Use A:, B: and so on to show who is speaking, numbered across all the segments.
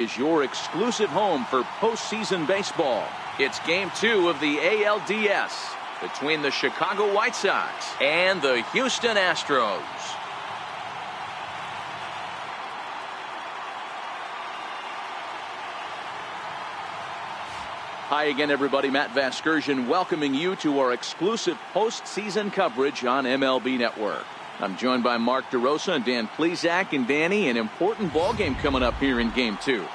A: is your exclusive home for postseason baseball. It's Game 2 of the ALDS between the Chicago White Sox and the Houston Astros. Hi again, everybody. Matt Vasgersian welcoming you to our exclusive postseason coverage on MLB Network. I'm joined by Mark DeRosa and Dan Plesac. And Danny, an important ball game coming up here in Game 2.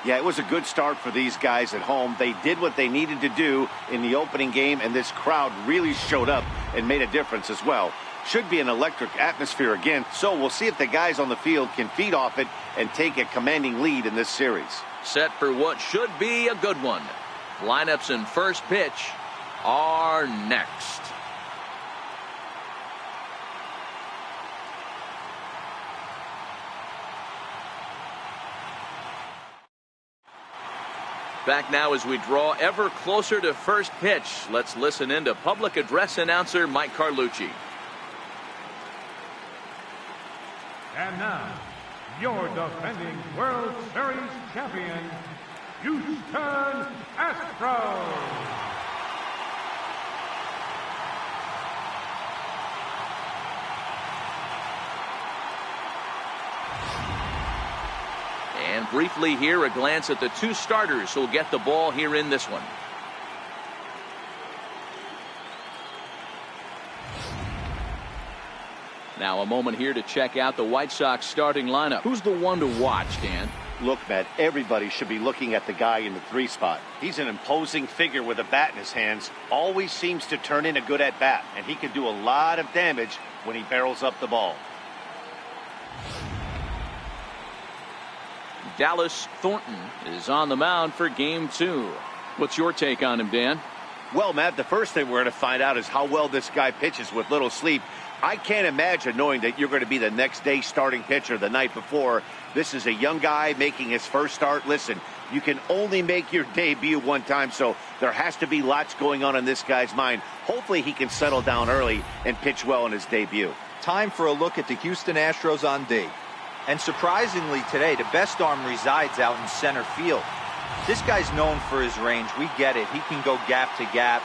B: Yeah, it was a good start for these guys at home. They did what they needed to do in the opening game, and this crowd really showed up and made a difference as well. Should be an electric atmosphere again, so we'll see if the guys on the field can feed off it and take a commanding lead in this series.
A: Set for what should be a good one. Lineups and first pitch are next. Back now as we draw ever closer to first pitch. Let's listen in to public address announcer Mike Carlucci.
C: And now, your defending World Series champion, Houston Astros.
A: And briefly here, a glance at the two starters who'll get the ball here in this one. Now a moment here to check out the White Sox starting lineup. Who's the one to watch, Dan?
B: Look, Matt, everybody should be looking at the guy in the 3 spot. He's an imposing figure with a bat in his hands. Always seems to turn in a good at-bat, and he can do a lot of damage when he barrels up the ball.
A: Dallas Thornton is on the mound for Game 2. What's your take on him, Dan?
B: Well, Matt, the first thing we're going to find out is how well this guy pitches with little sleep. I can't imagine knowing that you're going to be the next day starting pitcher the night before. This is a young guy making his first start. Listen, you can only make your debut one time, so there has to be lots going on in this guy's mind. Hopefully he can settle down early and pitch well in his debut.
D: Time for a look at the Houston Astros on D. And surprisingly today, the best arm resides out in center field. This guy's known for his range. We get it. He can go gap to gap.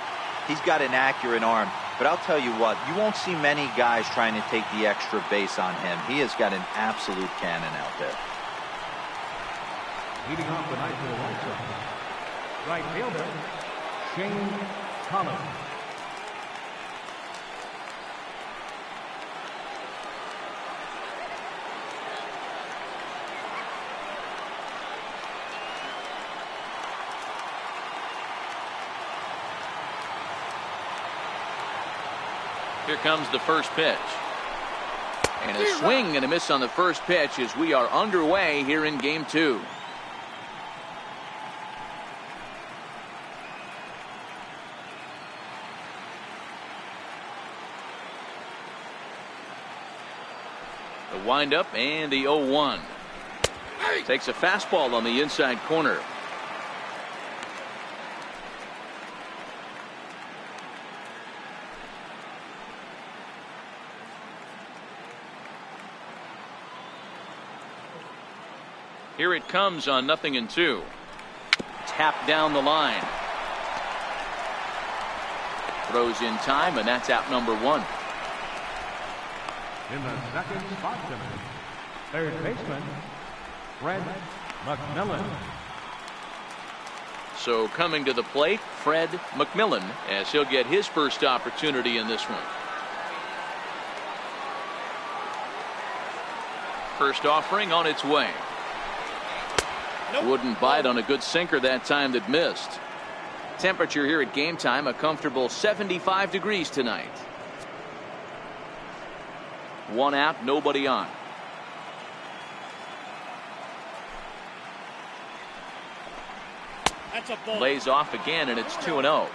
D: He's got an accurate arm. But I'll tell you what, you won't see many guys trying to take the extra base on him. He has got an absolute cannon out there.
C: Leading off the night for the White Sox, right fielder, Shane Collins.
A: Here comes the first pitch. And a swing and a miss on the first pitch as we are underway here in Game 2. The windup and the 0-1. Takes a fastball on the inside corner. Here it comes on 0-2. Tapped down the line. Throws in time, and that's out number 1.
C: In the second spot, third baseman, Fred McMillan.
A: So coming to the plate, Fred McMillan, as he'll get his first opportunity in this one. First offering on its way. Wouldn't bite on a good sinker that time that missed. Temperature here at game time, a comfortable 75 degrees tonight. 1 out, nobody on.
E: That's a ball.
A: Lays off again, and it's 2-0.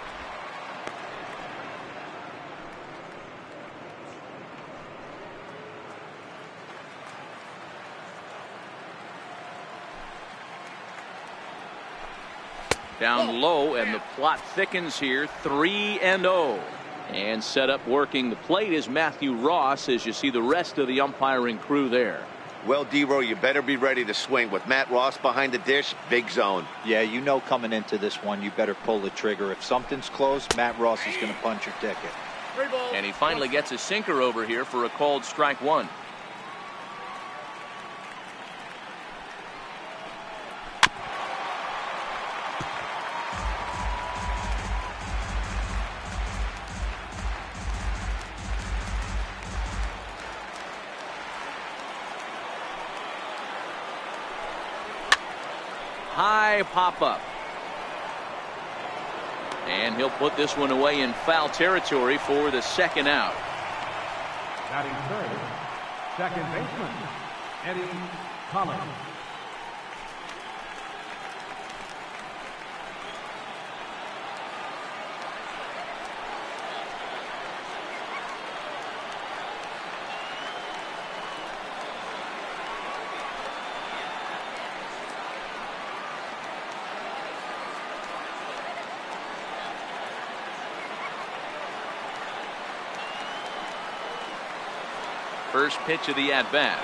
A: Down low, and the plot thickens here. 3-0. And set up working the plate is Matthew Ross, as you see the rest of the umpiring crew there.
B: Well, D-Row, you better be ready to swing. With Matt Ross behind the dish, big zone.
D: Yeah, you know coming into this one, you better pull the trigger. If something's close, Matt Ross is going to punch your ticket.
A: And he finally gets a sinker over here for a called strike one. High pop-up. And he'll put this one away in foul territory for the second out.
C: Batting third, second baseman, Eddie Collins.
A: First pitch of the at-bat.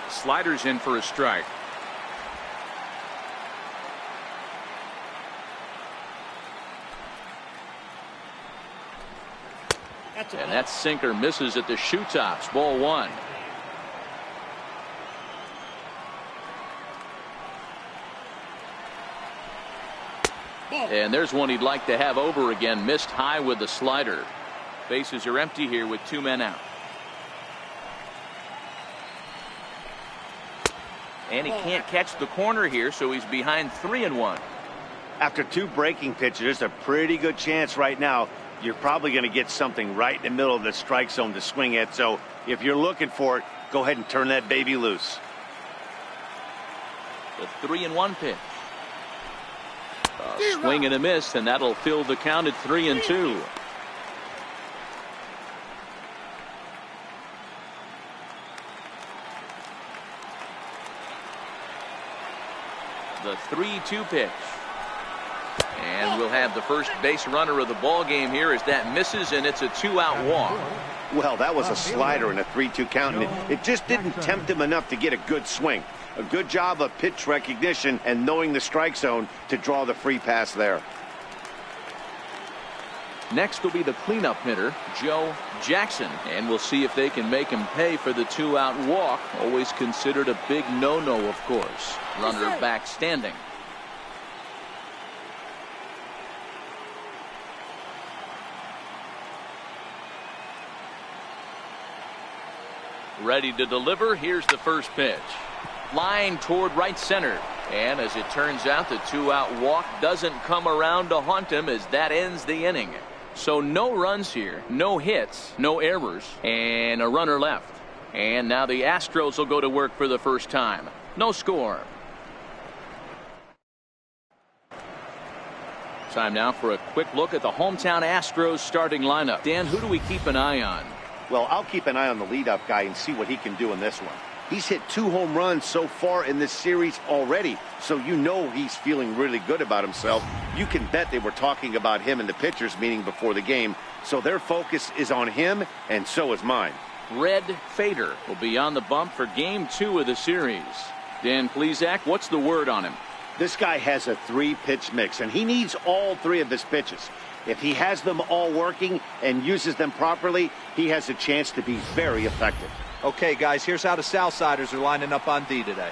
A: Sliders in for a strike. And that sinker misses at the shoe tops. Ball one. And there's one he'd like to have over again. Missed high with the slider. Bases are empty here with two men out. And he can't catch the corner here, so he's behind 3-1.
B: After two breaking pitches, there's a pretty good chance right now you're probably going to get something right in the middle of the strike zone to swing at. So if you're looking for it, go ahead and turn that baby loose.
A: The 3-1 pitch. A swing and a miss, and that'll fill the count at 3-2. The 3-2 pitch. And we'll have the first base runner of the ball game here as that misses, and it's a 2-out walk.
B: Well, that was a slider in a 3-2 count, and it just didn't tempt him enough to get a good swing. A good job of pitch recognition and knowing the strike zone to draw the free pass there.
A: Next will be the cleanup hitter, Joe Jackson, and we'll see if they can make him pay for the 2-out walk. Always considered a big no-no, of course. Runner back standing. Ready to deliver. Here's the first pitch. Line toward right center. And as it turns out, the 2-out walk doesn't come around to haunt him as that ends the inning. So no runs here, no hits, no errors, and a runner left. And now the Astros will go to work for the first time. No score. Time now for a quick look at the hometown Astros starting lineup. Dan, who do we keep an eye on?
B: Well, I'll keep an eye on the leadoff guy and see what he can do in this one. He's hit 2 home runs so far in this series already, so you know he's feeling really good about himself. You can bet they were talking about him in the pitchers meeting before the game, so their focus is on him, and so is mine.
A: Red Fader will be on the bump for Game 2 of the series. Dan Plesac, what's the word on him?
B: This guy has a 3-pitch mix, and he needs all 3 of his pitches. If he has them all working and uses them properly, he has a chance to be very effective.
D: Okay, guys, here's how the Southsiders are lining up on D today.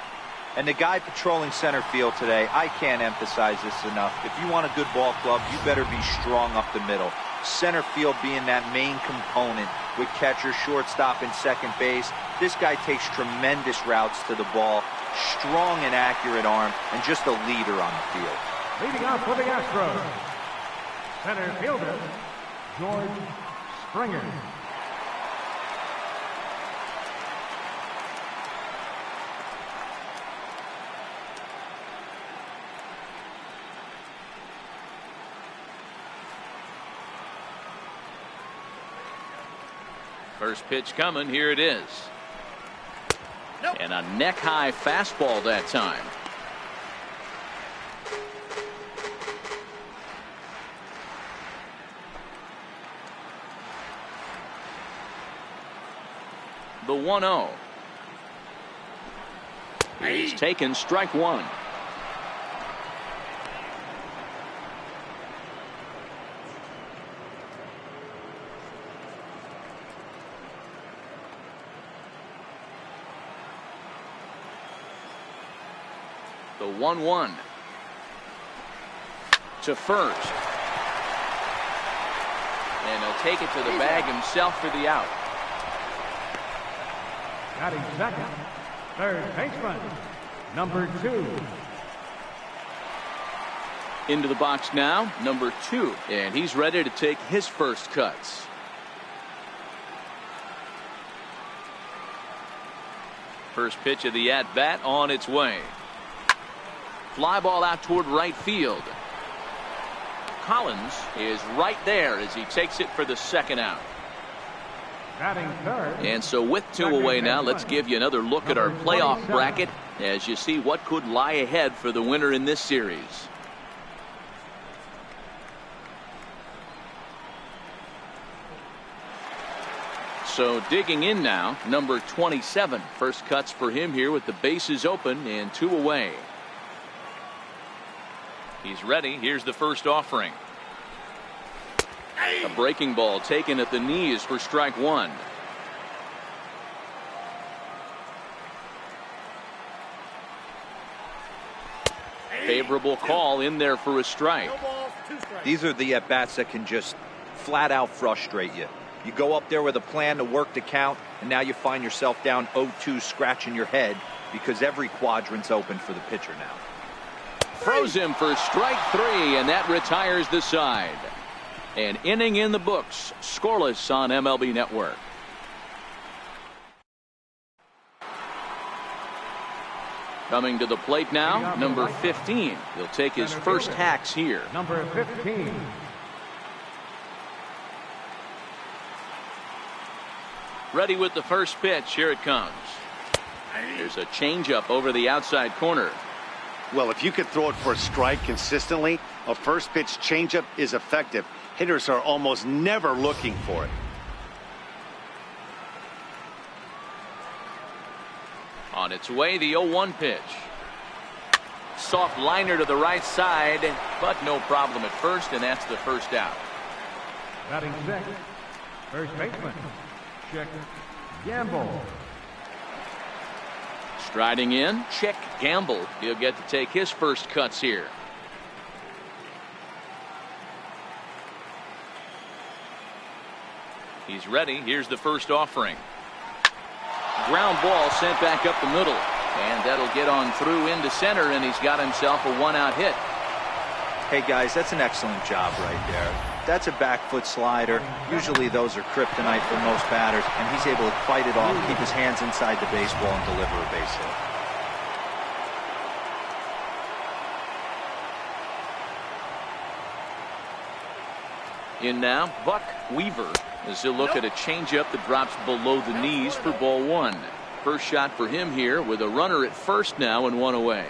D: And the guy patrolling center field today, I can't emphasize this enough. If you want a good ball club, you better be strong up the middle. Center field being that main component with catcher, shortstop, and second base. This guy takes tremendous routes to the ball, strong and accurate arm, and just a leader on the field.
C: Leading off for the Astros, center fielder, George Springer.
A: First pitch coming. Here it is. And a neck-high fastball that time. The 1-0. He's taken strike one. The 1-1 to first. And he'll take it to the bag himself for the out.
C: Batting second, third baseman, number 2.
A: Into the box now, number 2. And he's ready to take his first cuts. First pitch of the at-bat on its way. Fly ball out toward right field. Collins is right there as he takes it for the second out.
C: Batting third.
A: And so with 2 away now, let's give you another look at our playoff bracket as you see what could lie ahead for the winner in this series. So digging in now, number 27. First cuts for him here with the bases open and 2 away. He's ready. Here's the first offering. A breaking ball taken at the knees for strike one. Favorable call in there for a strike.
D: These are the at-bats that can just flat out frustrate you. You go up there with a plan to work the count, and now you find yourself down 0-2 scratching your head because every quadrant's open for the pitcher now.
A: Throws him for strike 3, and that retires the side. An inning in the books, scoreless on MLB Network. Coming to the plate now, number 15. He'll take his first hacks here.
C: Number 15.
A: Ready with the first pitch. Here it comes. There's a changeup over the outside corner.
B: Well, if you could throw it for a strike consistently, a first pitch changeup is effective. Hitters are almost never looking for it.
A: On its way, the 0-1 pitch. Soft liner to the right side, but no problem at first, and that's the first out.
C: Batting sixth, first baseman, Chick Gamble.
A: Striding in, Chick Gamble. He'll get to take his first cuts here. He's ready. Here's the first offering. Ground ball sent back up the middle. And that'll get on through into center, and he's got himself a 1-out hit.
D: Hey, guys, that's an excellent job right there. That's a back foot slider. Usually those are kryptonite for most batters, and he's able to fight it off, keep his hands inside the baseball, and deliver a base hit.
A: In now, Buck Weaver, as he'll look at a changeup that drops below the knees for ball 1. First shot for him here with a runner at first now and 1 away.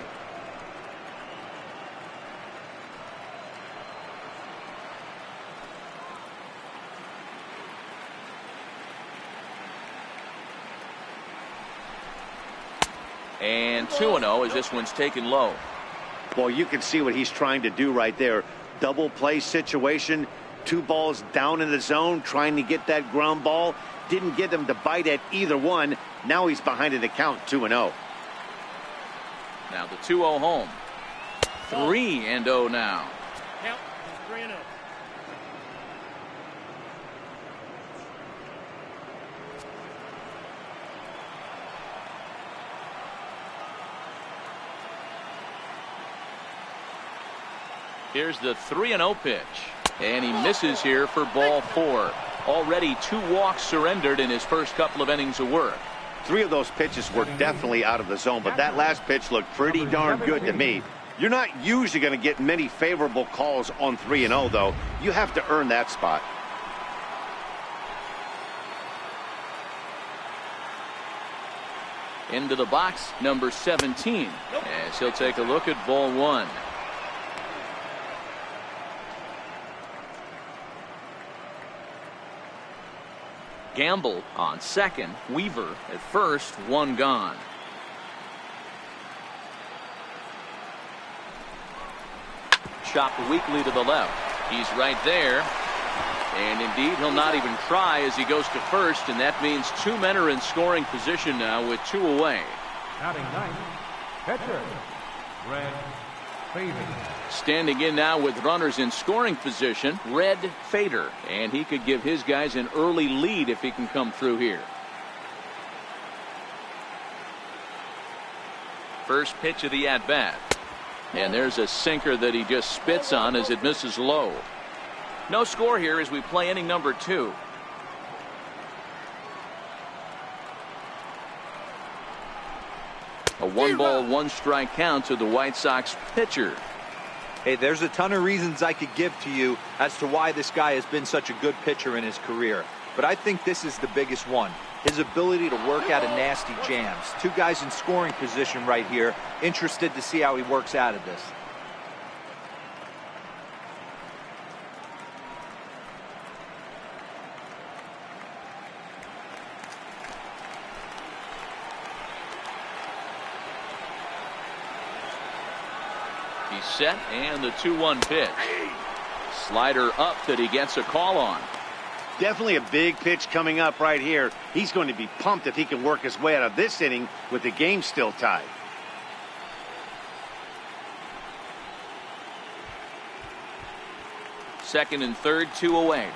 A: And 2-0 as this one's taken low.
B: Well, you can see what he's trying to do right there. Double play situation. 2 balls down in the zone, trying to get that ground ball. Didn't get him to bite at either one. Now he's behind in the count, 2-0.
A: Now the 2-0 home. 3-0 now.
E: Count 3-0.
A: Here's the 3-0 pitch. And he misses here for ball 4. Already 2 walks surrendered in his first couple of innings of work.
B: 3 of those pitches were definitely out of the zone, but that last pitch looked pretty darn good to me. You're not usually going to get many favorable calls on 3-0, though. You have to earn that spot.
A: Into the box, number 17, as he'll take a look at ball 1. Gamble on second, Weaver at first, 1 gone. chopped weakly to the left. He's right there. And indeed, he'll not even try as he goes to first, and that means 2 men are in scoring position now with 2 away.
C: Batting ninth, pitcher, Red Fader.
A: Standing in now with runners in scoring position, Red Fader. And he could give his guys an early lead if he can come through here. First pitch of the at-bat. And there's a sinker that he just spits on as it misses low. No score here as we play inning number 2. A 1-ball, 1-strike count to the White Sox pitcher.
D: Hey, there's a ton of reasons I could give to you as to why this guy has been such a good pitcher in his career. But I think this is the biggest one. His ability to work out of nasty jams. 2 guys in scoring position right here. Interested to see how he works out of this.
A: He's set, and the 2-1 pitch. Slider up that he gets a call on.
B: Definitely a big pitch coming up right here. He's going to be pumped if he can work his way out of this inning with the game still tied.
A: Second and third, 2 away.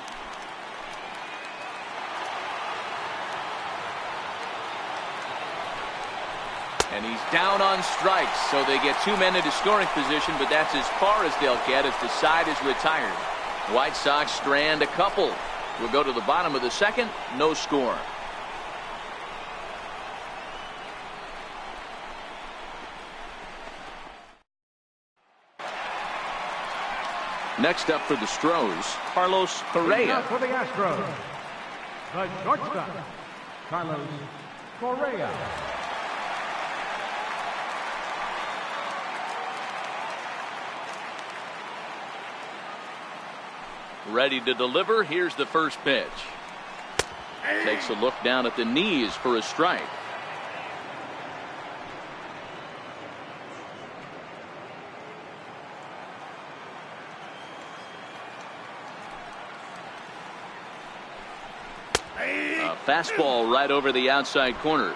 A: And he's down on strikes, so they get 2 men into scoring position, but that's as far as they'll get as the side is retired. White Sox strand a couple. We'll go to the bottom of the second, no score. Next up for the Astros, Carlos Correa.
C: For the Astros, the shortstop, Carlos Correa.
A: Ready to deliver. Here's the first pitch. Takes a look down at the knees for a strike. A fastball right over the outside corner.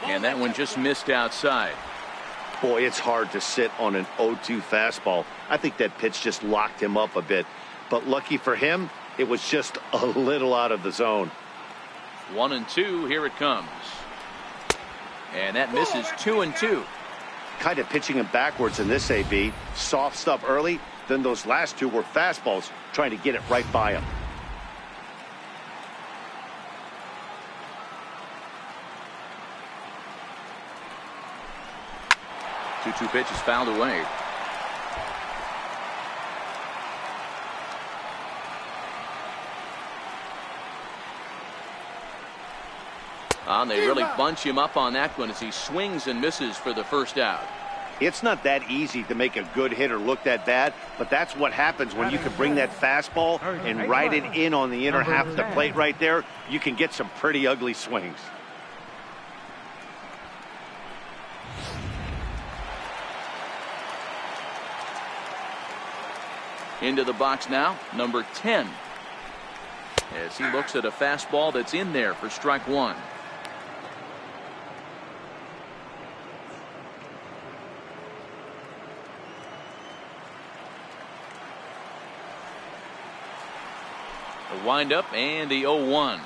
A: And that one just missed outside.
B: Boy, it's hard to sit on an 0-2 fastball. I think that pitch just locked him up a bit. But lucky for him, it was just a little out of the zone.
A: 1-2, here it comes. And that misses 2-2.
B: Kind of pitching him backwards in this AB. Soft stuff early, then those last 2 were fastballs, trying to get it right by him.
A: 2-2 pitch is fouled away. They really bunch him up on that one as he swings and misses for the first out.
B: It's not that easy to make a good hitter look that bad, but that's what happens when you can bring that fastball and ride it in on the inner half of the plate right there. You can get some pretty ugly swings.
A: Into the box now, number 10. As he looks at a fastball that's in there for strike 1. The windup and the 0-1.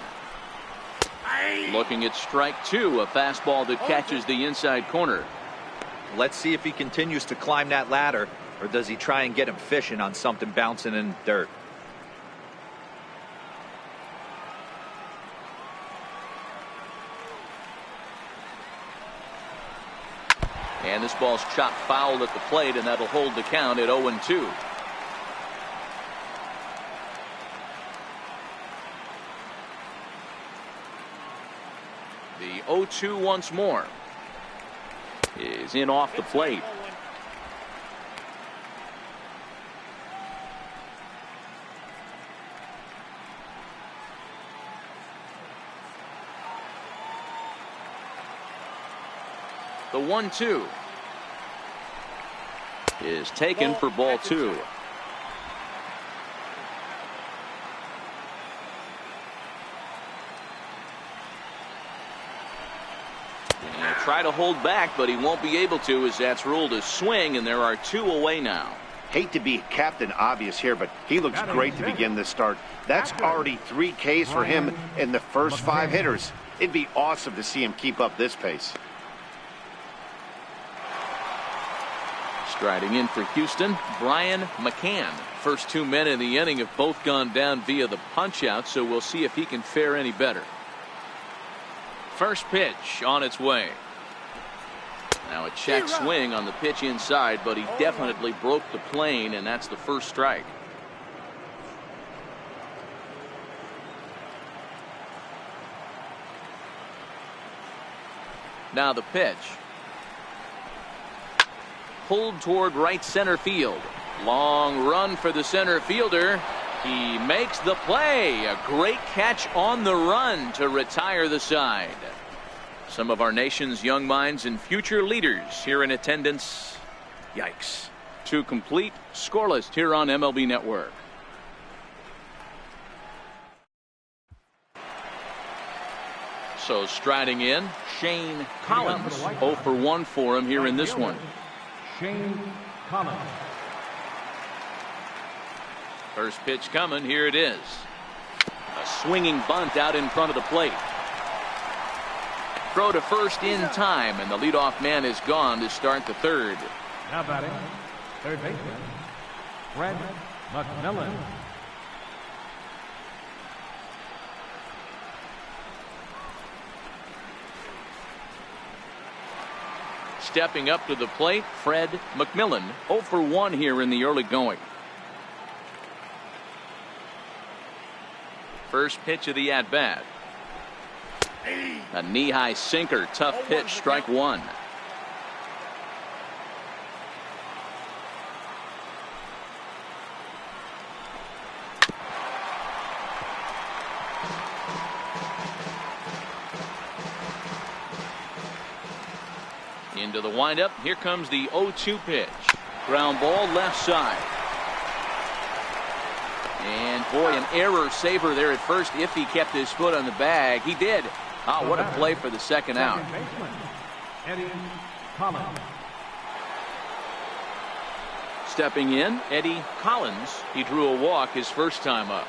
A: Looking at strike 2, a fastball that catches the inside corner.
D: Let's see if he continues to climb that ladder, or does he try and get him fishing on something bouncing in the dirt?
A: And this ball's chopped foul at the plate, and that'll hold the count at 0-2. The 0-2 once more is in off the plate. The 1-2 is taken for ball 2. And try to hold back, but he won't be able to, as that's ruled a swing, and there are 2 away now.
B: Hate to be Captain Obvious here, but he looks great to begin this start. That's already 3 Ks for him in the first 5 hitters. It'd be awesome to see him keep up this pace.
A: Striding in for Houston, Brian McCann. First 2 men in the inning have both gone down via the punch-out, so we'll see if he can fare any better. First pitch on its way. Now a check swing on the pitch inside, but he definitely broke the plane, and that's the first strike. Now the pitch. Pulled toward right center field. Long run for the center fielder. He makes the play. A great catch on the run to retire the side. Some of our nation's young minds and future leaders here in attendance. Yikes. 2 complete, scoreless here on MLB Network. So striding in, Shane Collins. 0 for 1 for him here in this one.
C: Shane Collins.
A: First pitch coming. Here it is. A swinging bunt out in front of the plate. Throw to first in time, and the leadoff man is gone to start the 3rd.
C: Now batting, third baseman, Fred McMillan.
A: Stepping up to the plate, Fred McMillan. 0 for 1 here in the early going. First pitch of the at-bat. A knee-high sinker, tough pitch, strike 1. Into the windup. Here comes the 0-2 pitch. Ground ball left side. And boy, an error saver there at first if he kept his foot on the bag. He did. Oh, what a play for the second out.
C: Eddie Collins.
A: Stepping in, Eddie Collins. He drew a walk his first time up.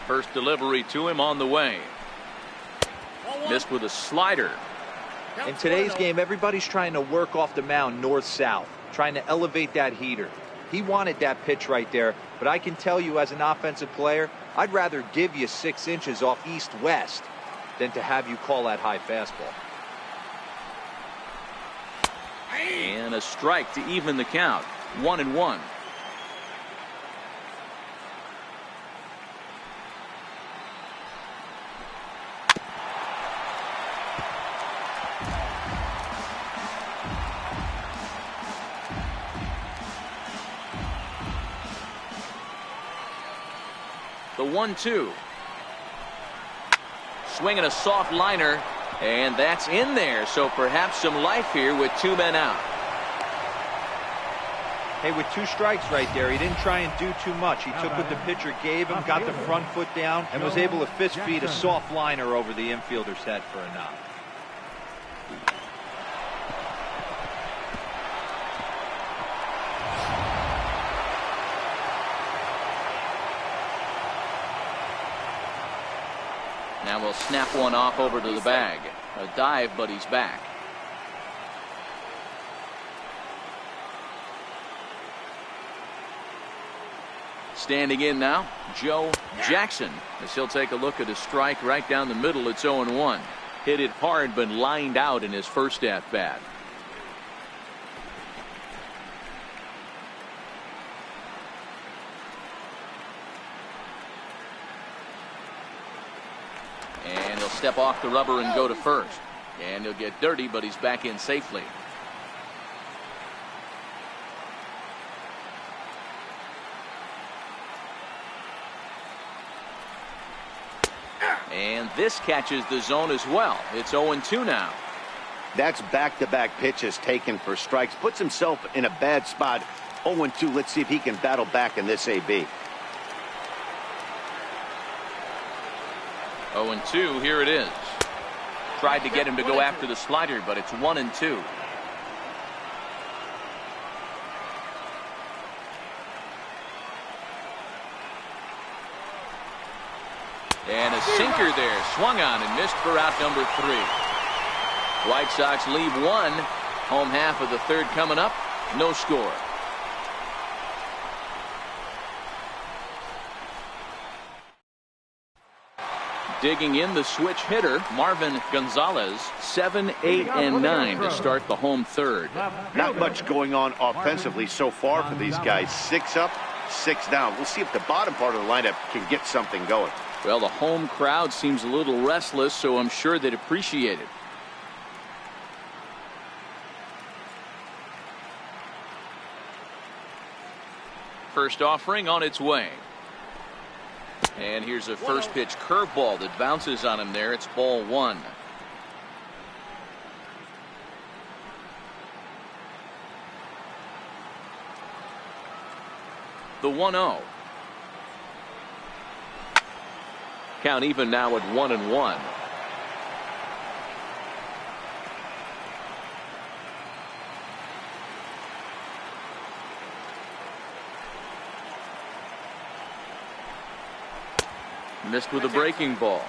A: First delivery to him on the way. Missed with a slider.
D: In today's game, everybody's trying to work off the mound north-south, trying to elevate that heater. He wanted that pitch right there, but I can tell you as an offensive player, I'd rather give you 6 inches off east-west than to have you call that high fastball.
A: And a strike to even the count. 1-1. The 1-2. Swinging a soft liner, and that's in there. So perhaps some life here with 2 men out.
D: Hey, with 2 strikes right there, he didn't try and do too much. He took what the pitcher gave him, got the front foot down, and was able to fist feed a soft liner over the infielder's head for a knock.
A: Now we'll snap one off over to the bag. A dive, but he's back. Standing in now, Joe Jackson, as he'll take a look at a strike right down the middle. It's 0-1. Hit it hard, but lined out in his first at-bat. And he'll step off the rubber and go to first. And he'll get dirty, but he's back in safely. And this catches the zone as well. It's 0-2 now.
B: That's back-to-back pitches taken for strikes. Puts himself in a bad spot. 0-2. Let's see if he can battle back in this AB.
A: 0-2. Here it is. Tried to get him to go after the slider, but it's 1-2. And a sinker there. Swung on and missed for out number 3. White Sox leave one. Home half of the third coming up. No score. Digging in the switch hitter, Marvin Gonzalez. 7, 8, and 9 to start the home third.
B: Not much going on offensively so far for these guys. 6 up, 6 down. We'll see if the bottom part of the lineup can get something going.
A: Well, the home crowd seems a little restless, so I'm sure they'd appreciate it. First offering on its way. And here's a first pitch curveball that bounces on him there. It's ball 1. The 1-0. Count even now at 1-1. Missed with a breaking ball.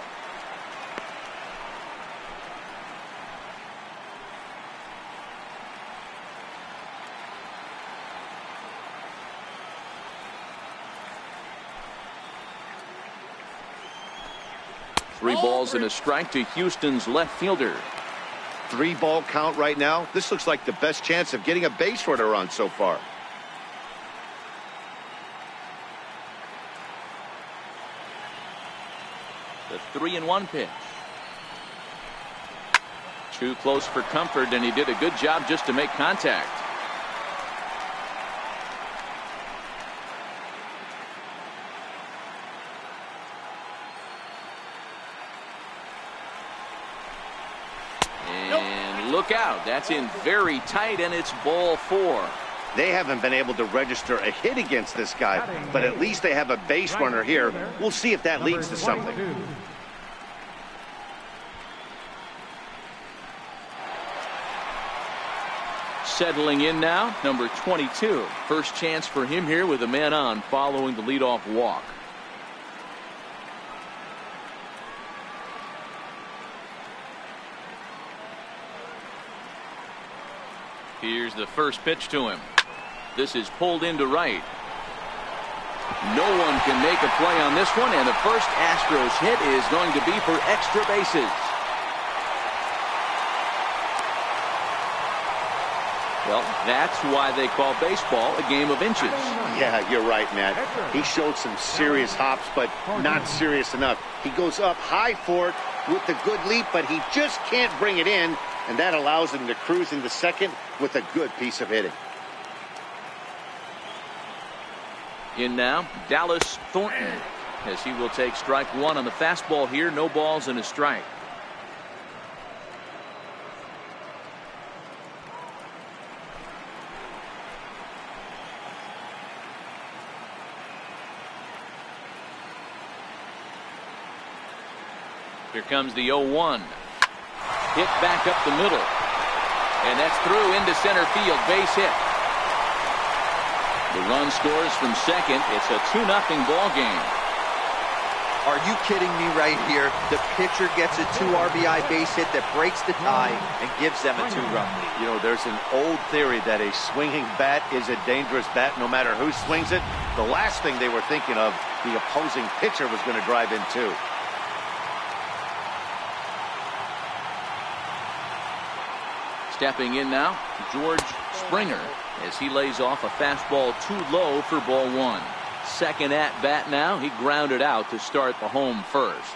A: Three balls and a strike to Houston's left fielder.
B: 3-ball count right now. This looks like the best chance of getting a base runner on so far.
A: The 3-1 pitch. Too close for comfort, and he did a good job just to make contact. And look out. That's in very tight, and it's ball 4.
B: They haven't been able to register a hit against this guy, but at least they have a base runner here. We'll see if that leads to something.
A: Settling in now, number 22. First chance for him here with a man on following the leadoff walk. Here's the first pitch to him. This is pulled into right. No one can make a play on this one, and the first Astros hit is going to be for extra bases. Well, that's why they call baseball a game of inches.
B: Yeah, you're right, Matt. He showed some serious hops, but not serious enough. He goes up high for it with the good leap, but he just can't bring it in, and that allows him to cruise into second with a good piece of hitting.
A: In now, Dallas Thornton, as he will take strike 1 on the fastball here. No balls and a strike. Here comes the 0-1. Hit back up the middle. And that's through into center field. Base hit. The run scores from second. It's a 2-0 ball game.
D: Are you kidding me right here? The pitcher gets a 2 RBI base hit that breaks the tie and gives them a 2-run lead.
B: You know, there's an old theory that a swinging bat is a dangerous bat no matter who swings it. The last thing they were thinking of, the opposing pitcher was going to drive in too.
A: Stepping in now, George Springer, as he lays off a fastball too low for ball 1. Second at bat now. He grounded out to start the home first.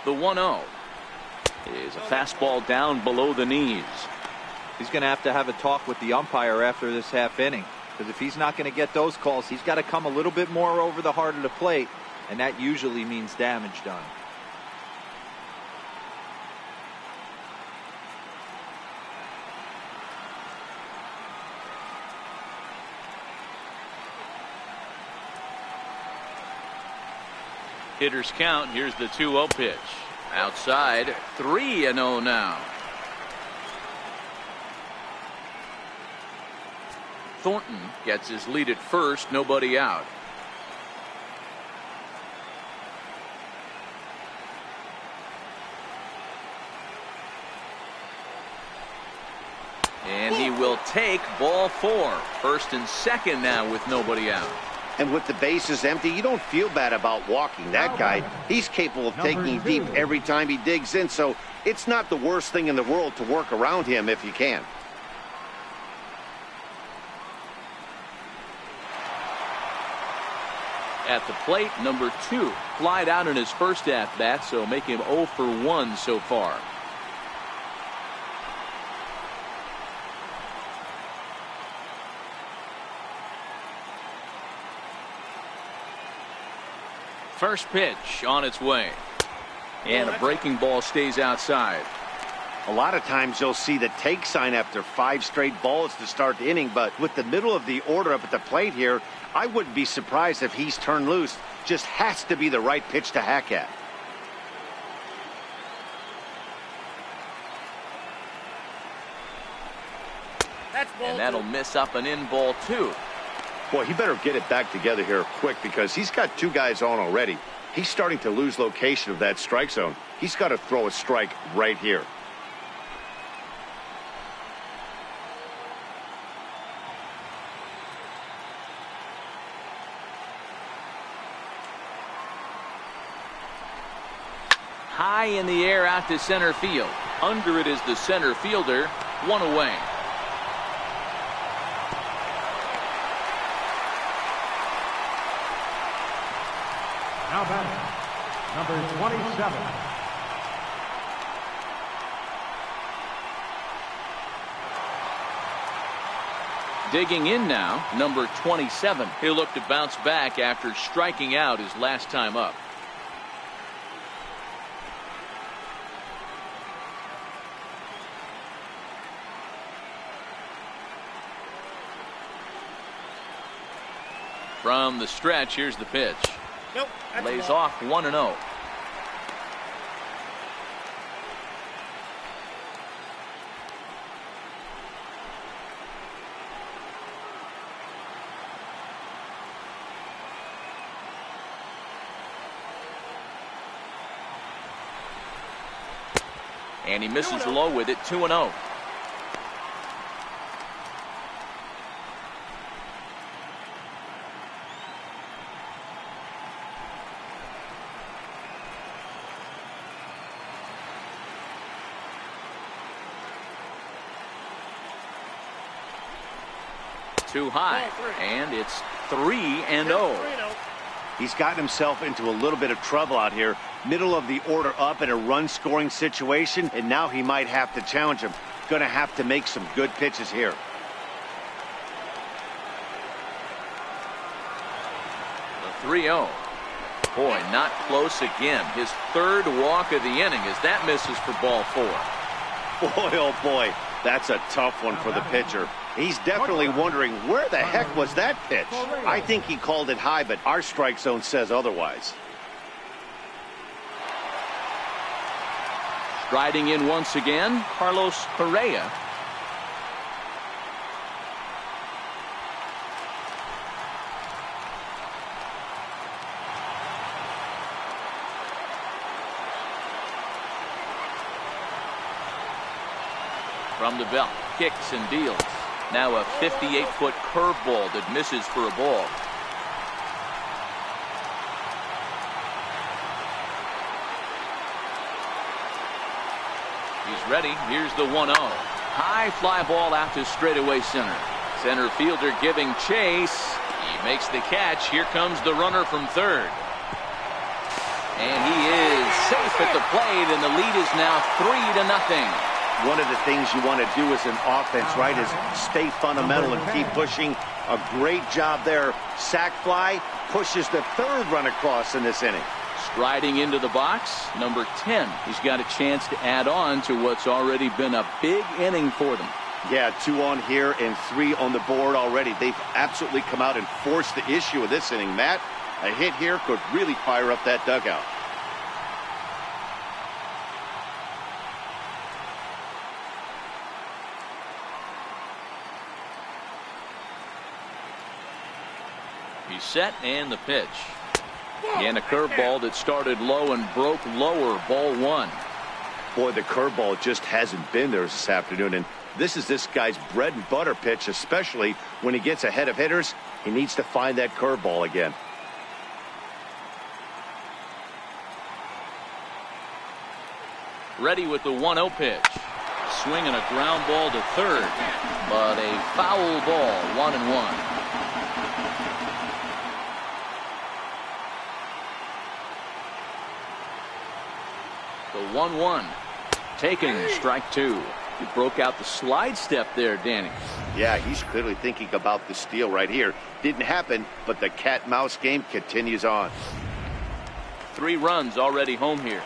A: The 1-0 is a fastball down below the knees.
D: He's going to have a talk with the umpire after this half inning, because if he's not going to get those calls, he's got to come a little bit more over the heart of the plate, and that usually means damage done.
A: Hitters count. Here's the 2-0 pitch. Outside, 3-0 now. Thornton gets his lead at first, nobody out. And he will take ball 4. First and second now with nobody out.
B: And with the bases empty, you don't feel bad about walking that guy. He's capable of taking deep every time he digs in, so it's not the worst thing in the world to work around him if you can.
A: At the plate, number 2. Flied out in his first at-bat, so make him 0 for 1 so far. First pitch on its way. And a breaking ball stays outside.
B: A lot of times you'll see the take sign after 5 straight balls to start the inning, but with the middle of the order up at the plate here, I wouldn't be surprised if he's turned loose. Just has to be the right pitch to hack at.
A: And that'll miss up an in ball 2.
B: Boy, he better get it back together here quick, because he's got 2 guys on already. He's starting to lose location of that strike zone. He's got to throw a strike right here.
A: High in the air out to center field. Under it is the center fielder. 1 away.
C: Now batting, number 27.
A: Digging in now, number 27. He'll look to bounce back after striking out his last time up. From the stretch, here's the pitch.
E: Nope,
A: Lays off 1-0. And he misses low with it. 2-0. Too high, and it's 3-0.
B: He's gotten himself into a little bit of trouble out here. Middle of the order up in a run-scoring situation, and now he might have to challenge him. Going to have to make some good pitches here.
A: The 3-0. Boy, not close again. His 3rd walk of the inning as that misses for ball 4.
B: Boy, oh boy, that's a tough one for the pitcher. He's definitely wondering, where the heck was that pitch? I think he called it high, but our strike zone says otherwise.
A: Striding in once again, Carlos Correa. From the belt, kicks and deals. Now a 58-foot curveball that misses for a ball. He's ready. Here's the 1-0. High fly ball out to straightaway center. Center fielder giving chase. He makes the catch. Here comes the runner from third. And he is safe at the plate, and the lead is now 3-0.
B: One of the things you want to do as an offense, right, is stay fundamental and keep pushing. A great job there. Sack fly pushes the third run across in this inning.
A: Striding into the box, number 10. He's got a chance to add on to what's already been a big inning for them.
B: Yeah, 2 on here and 3 on the board already. They've absolutely come out and forced the issue of this inning. Matt, a hit here could really fire up that dugout.
A: He's set and the pitch. And a curveball that started low and broke lower. Ball 1.
B: Boy, the curveball just hasn't been there this afternoon, and this is this guy's bread and butter pitch, especially when he gets ahead of hitters. He needs to find that curveball again.
A: Ready with the 1-0 pitch. Swinging a ground ball to third, but a foul ball. 1-1. The 1-1. Taken, strike 2. He broke out the slide step there, Danny.
B: Yeah, he's clearly thinking about the steal right here. Didn't happen, but the cat-mouse game continues on.
A: 3 runs already home here.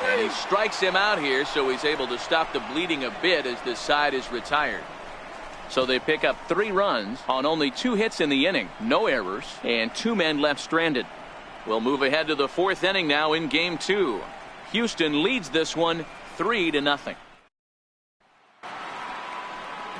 A: And he strikes him out here, so he's able to stop the bleeding a bit as this side is retired. So they pick up 3 runs on only 2 hits in the inning. No errors, and 2 men left stranded. We'll move ahead to the 4th inning now in Game 2. Houston leads this one 3-0.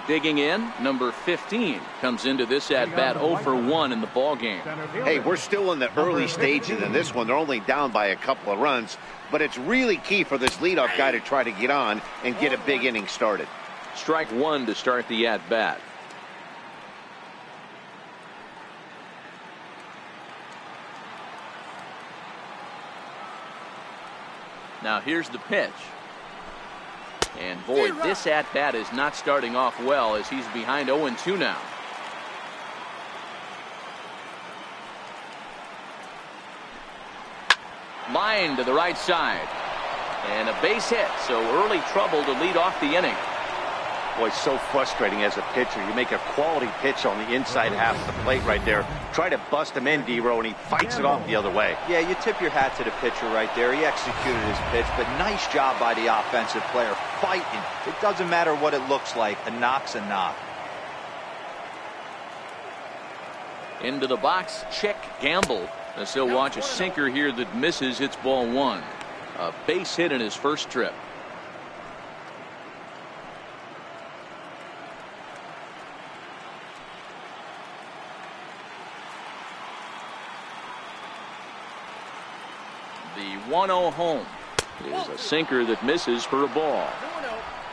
A: Digging in, number 15 comes into this at-bat 0 for 1 in the ballgame.
B: Hey, we're still in the early stages in this one. They're only down by a couple of runs, but it's really key for this leadoff guy to try to get on and get a big inning started.
A: Strike 1 to start the at-bat. Now here's the pitch. And boy, this at-bat is not starting off well as he's behind 0-2 now. Line to the right side. And a base hit, so early trouble to lead off the inning.
B: Boy, so frustrating as a pitcher. You make a quality pitch on the inside half of the plate right there. Try to bust him in, D-Row, and he fights it off the other way.
D: Yeah, you tip your hat to the pitcher right there. He executed his pitch, but nice job by the offensive player fighting. It doesn't matter what it looks like. A knock's a knock.
A: Into the box, Chick Gamble. As he'll watch a sinker here that misses, hits ball 1. A base hit in his first trip. The 1-0 home is a sinker that misses for a ball.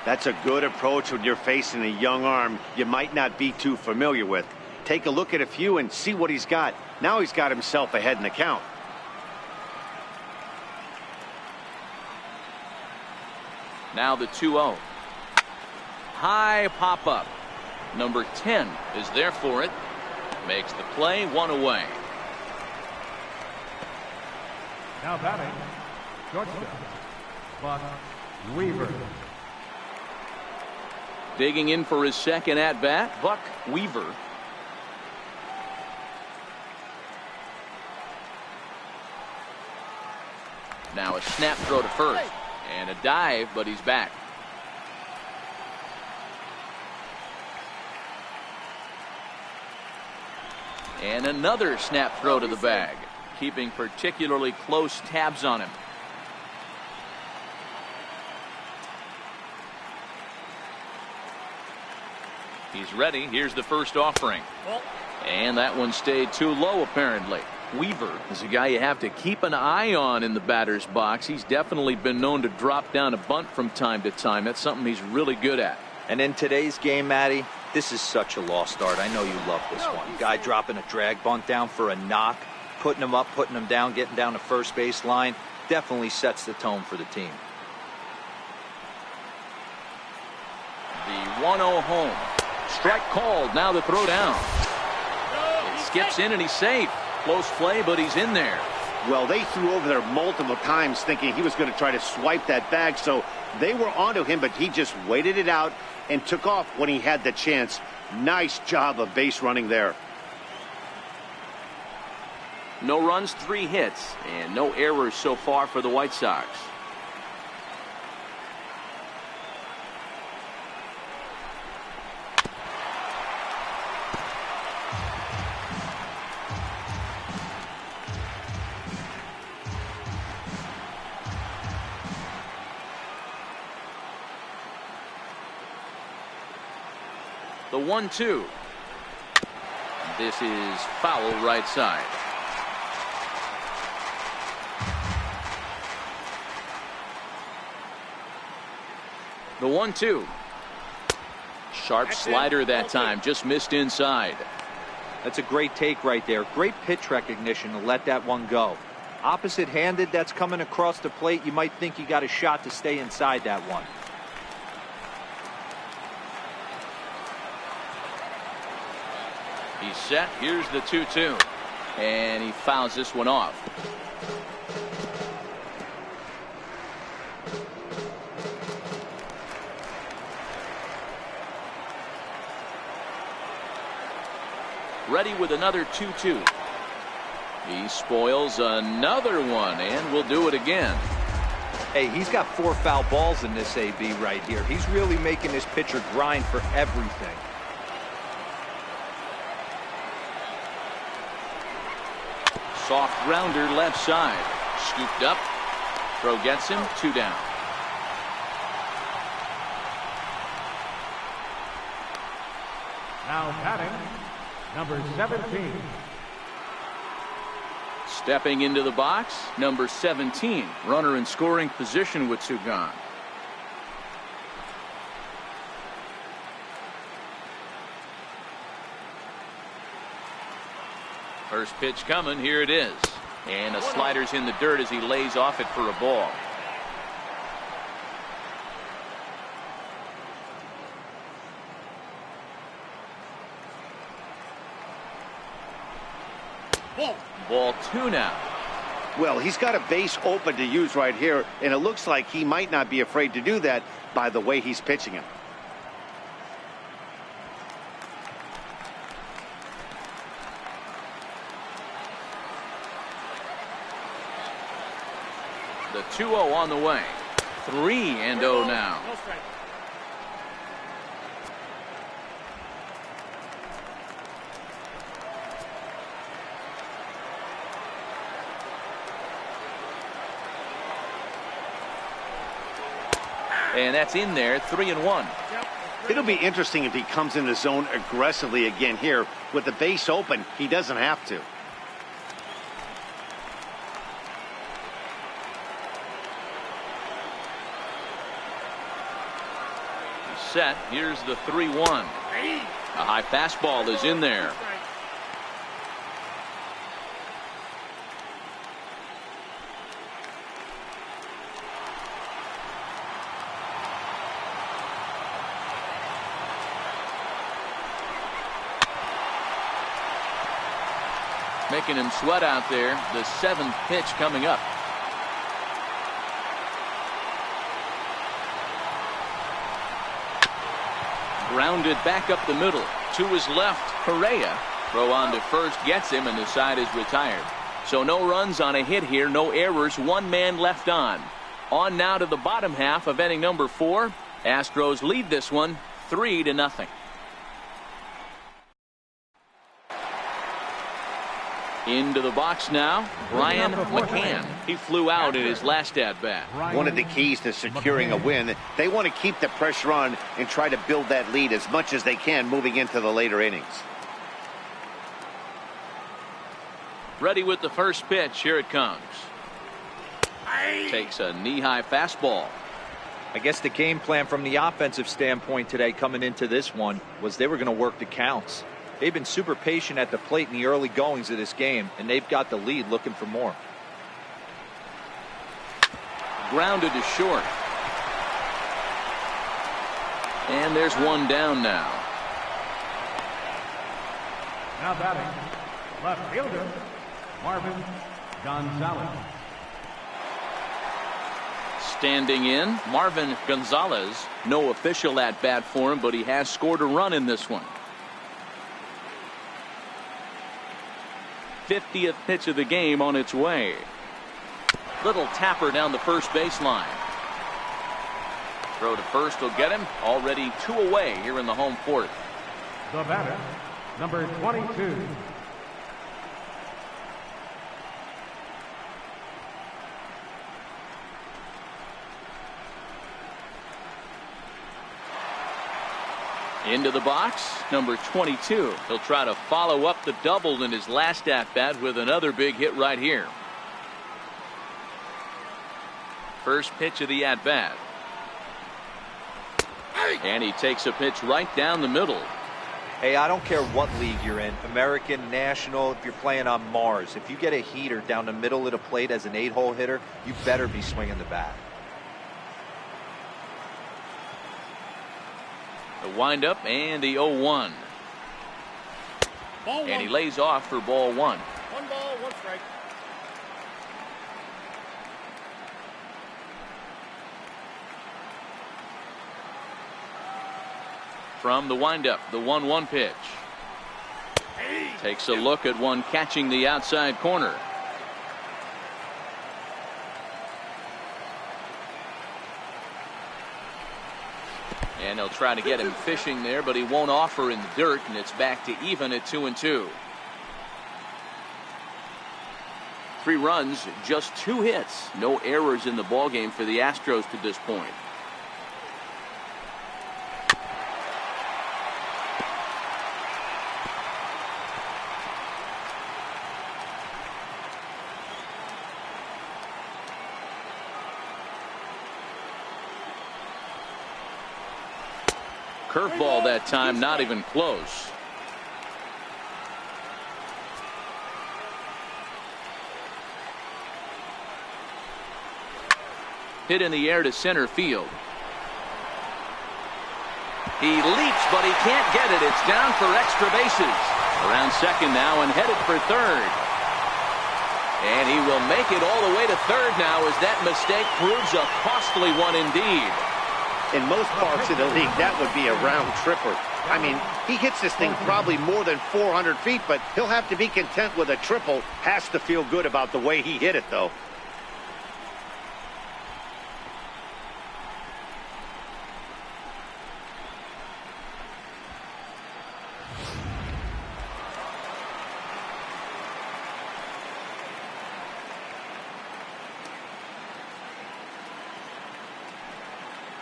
B: That's a good approach when you're facing a young arm you might not be too familiar with. Take a look at a few and see what he's got. Now he's got himself ahead in the count.
A: Now the 2-0. High pop-up. Number 10 is there for it. Makes the play, 1 away.
C: Now batting, shortstop, Buck Weaver.
A: Digging in for his second at-bat, Buck Weaver. Now a snap throw to first. And a dive, but he's back. And another snap throw to the bag. Keeping particularly close tabs on him. He's ready. Here's the first offering. And that one stayed too low, apparently. Weaver is a guy you have to keep an eye on in the batter's box. He's definitely been known to drop down a bunt from time to time. That's something he's really good at.
D: And in today's game, Matty, this is such a lost art. I know you love this one. Guy dropping a drag bunt down for a knock, putting him up, putting him down, getting down the first base line. Definitely sets the tone for the team.
A: The 1-0 home. Strike called. Now the throw down. It skips in and he's safe. Close play, but he's in there.
B: Well, they threw over there multiple times thinking he was going to try to swipe that bag, so they were onto him, but he just waited it out and took off when he had the chance. Nice job of base running there.
A: No runs, 3 hits, and no errors so far for the White Sox. The 1-2. This is foul right side. The 1-2. Sharp slider that time, just missed inside.
D: That's a great take right there. Great pitch recognition to let that one go. Opposite-handed, that's coming across the plate. You might think you got a shot to stay inside that one.
A: He's set. Here's the 2-2. And he fouls this one off. Ready with another 2-2. He spoils another one and will do it again.
D: Hey, he's got 4 foul balls in this AB right here. He's really making this pitcher grind for everything.
A: Soft grounder left side. Scooped up. Throw gets him. 2 down.
C: Now batting, number 17.
A: Stepping into the box, number 17. Runner in scoring position with 2 gone. First pitch coming. Here it is. And a slider's in the dirt as he lays off it for a ball. Ball 2 now.
B: Well, he's got a base open to use right here, and it looks like he might not be afraid to do that by the way he's pitching him.
A: The 2-0 on the way. 3-0 now. And that's in there. 3-1.
B: It'll be interesting if he comes in the zone aggressively again here. With the base open, he doesn't have to.
A: Set. Here's the 3-1. A high fastball is in there. Making him sweat out there. The 7th pitch coming up. Grounded back up the middle. To his left. Correa. Throw on to first. Gets him, and the side is retired. So no runs on a hit here. No errors. 1 man left on. On now to the bottom half of inning number 4. Astros lead this one 3-0. Into the box now, Brian McCann. He flew out in his last at-bat.
B: One of the keys to securing a win, they want to keep the pressure on and try to build that lead as much as they can moving into the later innings.
A: Ready with the first pitch. Here it comes. Takes a knee-high fastball.
D: I guess the game plan from the offensive standpoint today coming into this one was they were going to work the counts. They've been super patient at the plate in the early goings of this game, and they've got the lead looking for more.
A: Grounded to short. And there's 1 down now.
C: Now batting, left fielder, Marvin Gonzalez.
A: Standing in, Marvin Gonzalez. No official at bat for him, but he has scored a run in this one. 50th pitch of the game on its way. Little tapper down the first baseline. Throw to first will get him. Already 2 away here in the home fourth.
C: The batter, number 22.
A: Into the box, number 22. He'll try to follow up the double in his last at-bat with another big hit right here. First pitch of the at-bat. And he takes a pitch right down the middle.
D: Hey, I don't care what league you're in, American, National, if you're playing on Mars. If you get a heater down the middle of the plate as an 8-hole hitter, you better be swinging the bat.
A: The windup and the 0-1. And he lays off for ball 1.
E: 1 ball, 1 strike.
A: From the windup, the 1-1 pitch. Takes a look at one catching the outside corner. And he'll try to get him fishing there, but he won't offer in the dirt, and it's back to even at 2-2. 3 runs, just 2 hits. No errors in the ballgame for the Astros to this point. Curveball that time, not even close. Hit in the air to center field. He leaps, but he can't get it. It's down for extra bases. Around second now and headed for third. And he will make it all the way to third now as that mistake proves a costly one indeed.
B: In most parts of the league, that would be a round tripper. I mean, he hits this thing probably more than 400 feet, but he'll have to be content with a triple. Has to feel good about the way he hit it, though.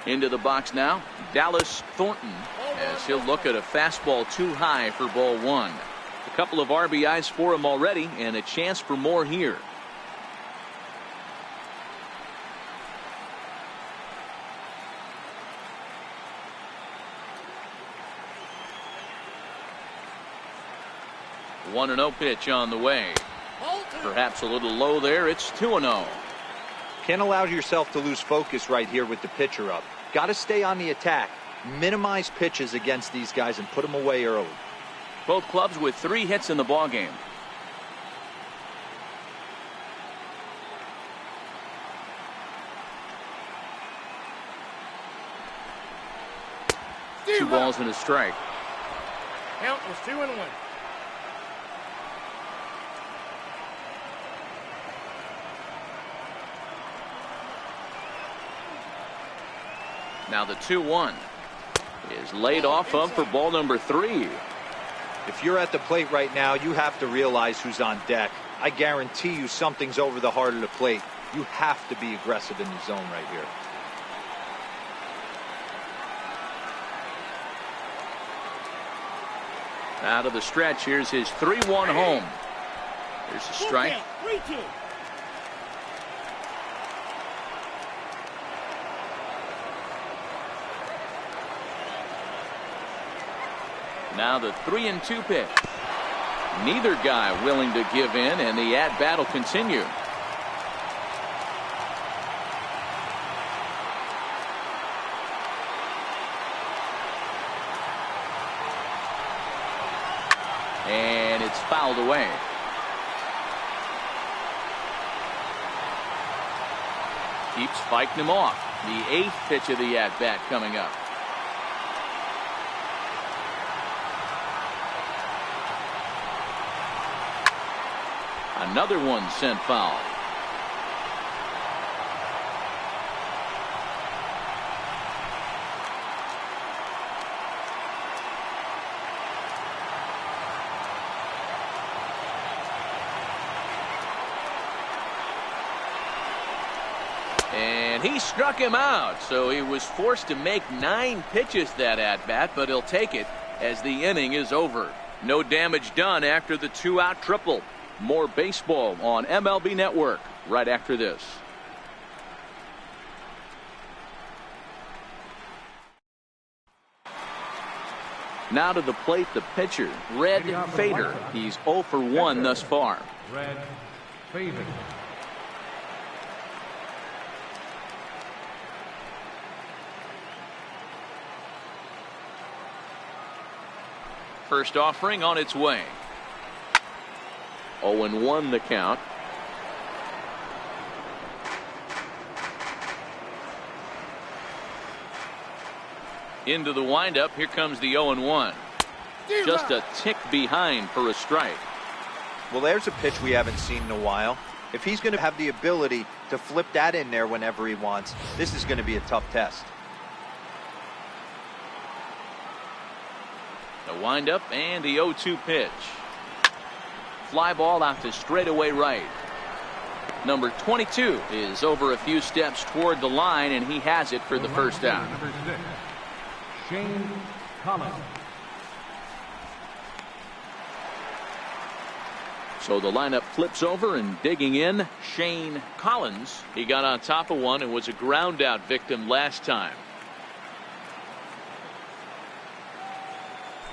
A: Into the box now, Dallas Thornton, as he'll look at a fastball too high for ball 1. A couple of RBIs for him already, and a chance for more here. The 1-0 pitch on the way. Perhaps a little low there. It's 2-0.
D: Can't allow yourself to lose focus right here with the pitcher up. Got to stay on the attack. Minimize pitches against these guys and put them away early.
A: Both clubs with 3 hits in the ballgame. Two balls and a strike.
E: Count was 2-1.
A: Now the 2-1 is laid off of for ball number 3.
D: If you're at the plate right now, you have to realize who's on deck. I guarantee you something's over the heart of the plate. You have to be aggressive in the zone right here.
A: Out of the stretch, here's his 3-1 home. There's a strike.
E: 3-2.
A: Now the 3-2 pitch. Neither guy willing to give in, and the at-bat will continue. And it's fouled away. Keeps fighting him off. The 8th pitch of the at-bat coming up. Another one sent foul. And he struck him out, so he was forced to make 9 pitches that at-bat, but he'll take it as the inning is over. No damage done after the 2-out triple. More baseball on MLB Network right after this. Now to the plate, the pitcher, Red Fader. He's 0 for 1 thus far.
C: Red Fader.
A: First offering on its way. 0-1 the count. Into the windup. Here comes the 0-1. Just a tick behind for a strike.
D: Well, there's a pitch we haven't seen in a while. If he's going to have the ability to flip that in there whenever he wants, this is going to be a tough test.
A: The windup and the 0-2 pitch. Fly ball out to straightaway right. Number 22 is over a few steps toward the line, and he has it for the first out.
C: Number 6, Shane Collins.
A: So the lineup flips over, and digging in, Shane Collins. He got on top of one and was a ground out victim last time.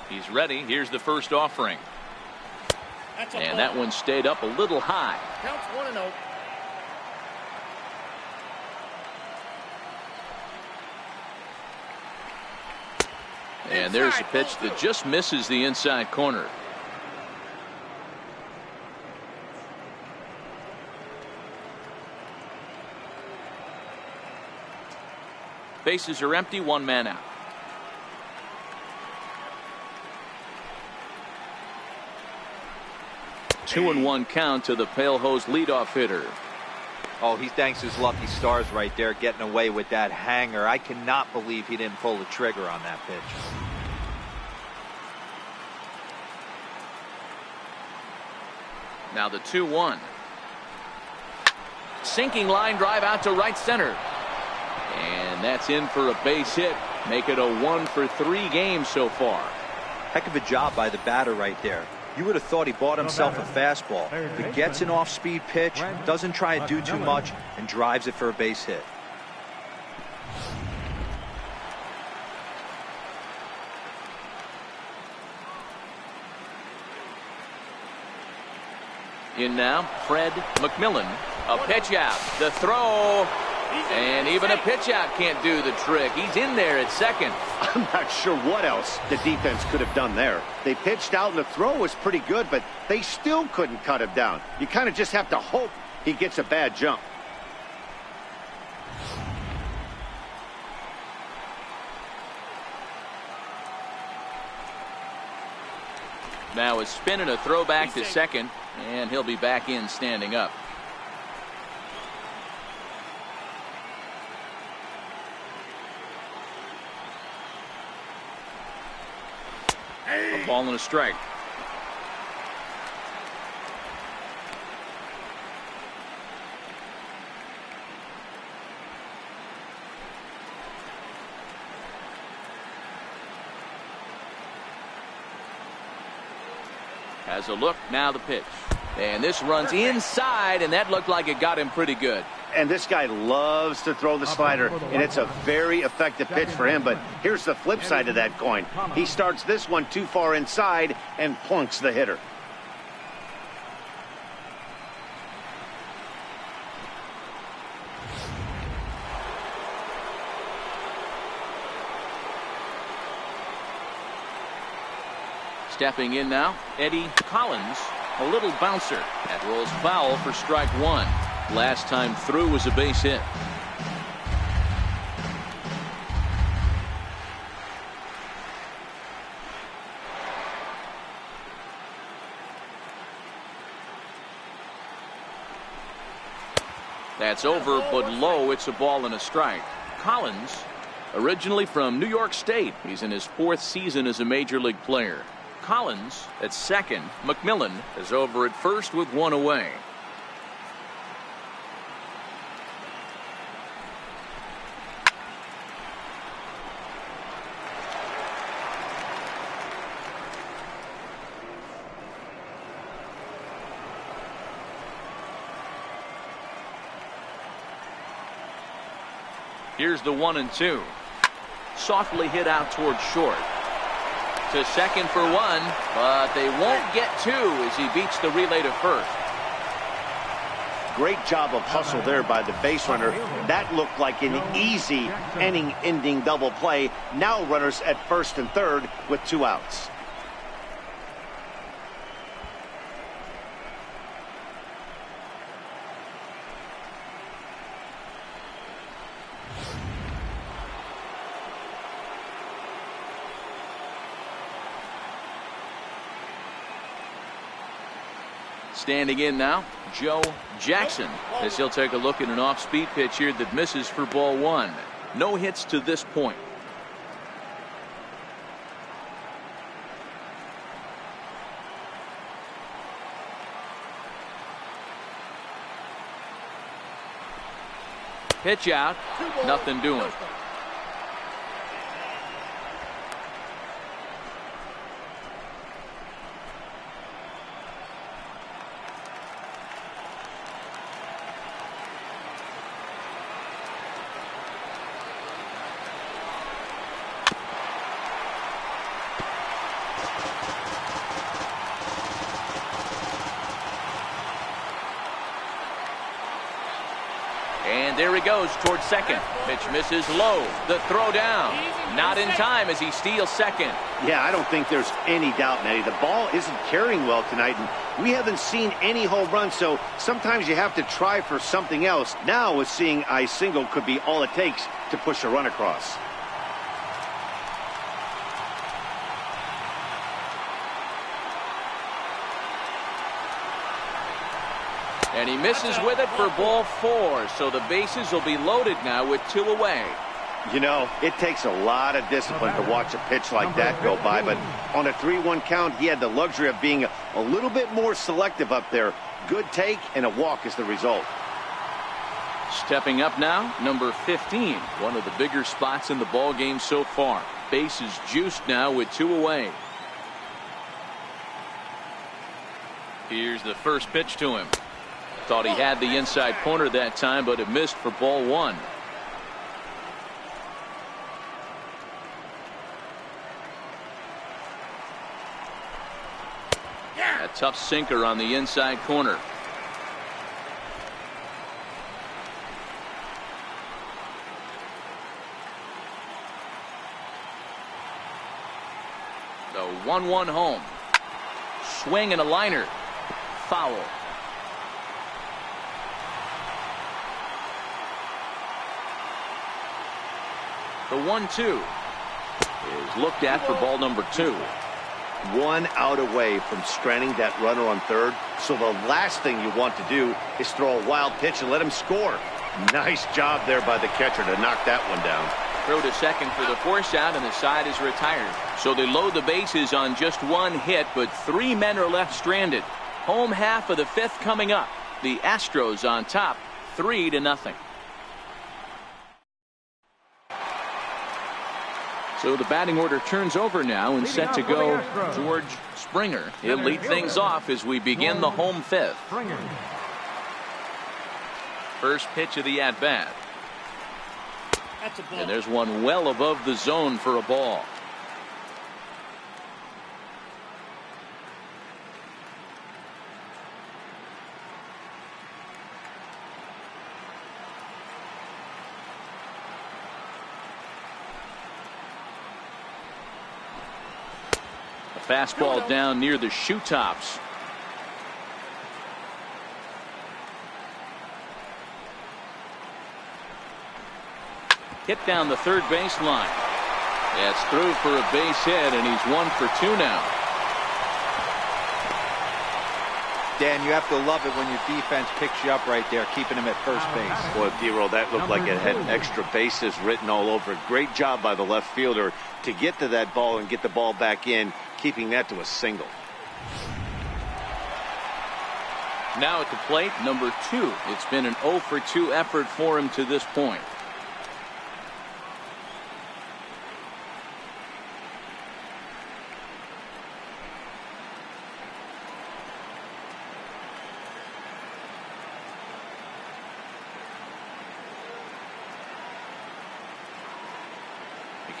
A: He's ready. Here's the first offering. And that one stayed up a little high.
E: Counts 1-0.
A: And there's a pitch that just misses the inside corner. Bases are empty, 1 man out. Two and 1 count to the Pale Hose leadoff hitter.
D: Oh, he thanks his lucky stars right there, getting away with that hanger. I cannot believe he didn't pull the trigger on that pitch.
A: Now the 2-1. Sinking line drive out to right center. And that's in for a base hit. Make it a 1 for 3 games so far.
D: Heck of a job by the batter right there. You would have thought he bought himself a fastball, but gets an off-speed pitch, doesn't try to do too much, and drives it for a base hit.
A: In now, Fred McMillan. A pitch out. The throw. And even a pitch out can't do the trick. He's in there at second.
B: I'm not sure what else the defense could have done there. They pitched out and the throw was pretty good, but they still couldn't cut him down. You kind of just have to hope he gets a bad jump.
A: Now a spin and a throw back to second, and he'll be back in standing up. A ball and a strike. Has a look, now the pitch. And this runs inside, and that looked like it got him pretty good.
B: And this guy loves to throw the slider, and it's a very effective pitch for him. But here's the flip side of that coin. He starts this one too far inside and plunks the hitter.
A: Stepping in now, Eddie Collins. A little bouncer. That rolls foul for strike 1. Last time through was a base hit. That's over, but low. It's a ball and a strike. Collins, originally from New York State. He's in his 4th season as a major league player. Collins at second. McMillan is over at first with 1 away. Here's the 1-2. Softly hit out towards short. To second for 1, but they won't get 2 as he beats the relay to first.
B: Great job of hustle there by the base runner. That looked like an easy inning-ending double play. Now runners at first and third with 2 outs.
A: Standing in now, Joe Jackson, as he'll take a look at an off-speed pitch here that misses for ball 1. No hits to this point. Pitch out, nothing doing. And there he goes towards second. Pitch misses low. The throw down. Not in time as he steals second.
B: Yeah, I don't think there's any doubt, Nettie. The ball isn't carrying well tonight, and we haven't seen any home runs, so sometimes you have to try for something else. Now, with seeing I single could be all it takes to push a run across.
A: And he misses with it for ball 4. So the bases will be loaded now with 2 away.
B: You know, it takes a lot of discipline to watch a pitch like that go by, but on a 3-1 count, he had the luxury of being a little bit more selective up there. Good take and a walk is the result.
A: Stepping up now, number 15. One of the bigger spots in the ball game so far. Bases juiced now with 2 away. Here's the first pitch to him. Thought he had the inside corner that time, but it missed for ball 1. A tough sinker on the inside corner. The 1-1 home. Swing and a liner. Foul. The 1-2 is looked at for ball number 2.
B: 1 out away from stranding that runner on third. So the last thing you want to do is throw a wild pitch and let him score. Nice job there by the catcher to knock that one down.
A: Throw to second for the force out, and the side is retired. So they load the bases on just 1 hit, but 3 men are left stranded. Home half of the 5th coming up. The Astros on top, 3-0. So the batting order turns over now and set to go George Springer. He'll lead things off as we begin the home 5th. First pitch of the at-bat. And there's one well above the zone for a ball. Fastball down near the shoe tops. Hit down the third baseline. It's through for a base hit, and he's 1 for 2 now.
D: Dan, you have to love it when your defense picks you up right there, keeping him at first base.
B: Boy, D-Roll, that looked like it had extra bases written all over it. Great job by the left fielder to get to that ball and get the ball back in, keeping that to a single.
A: Now at the plate, number 2. It's been an 0 for 2 effort for him to this point.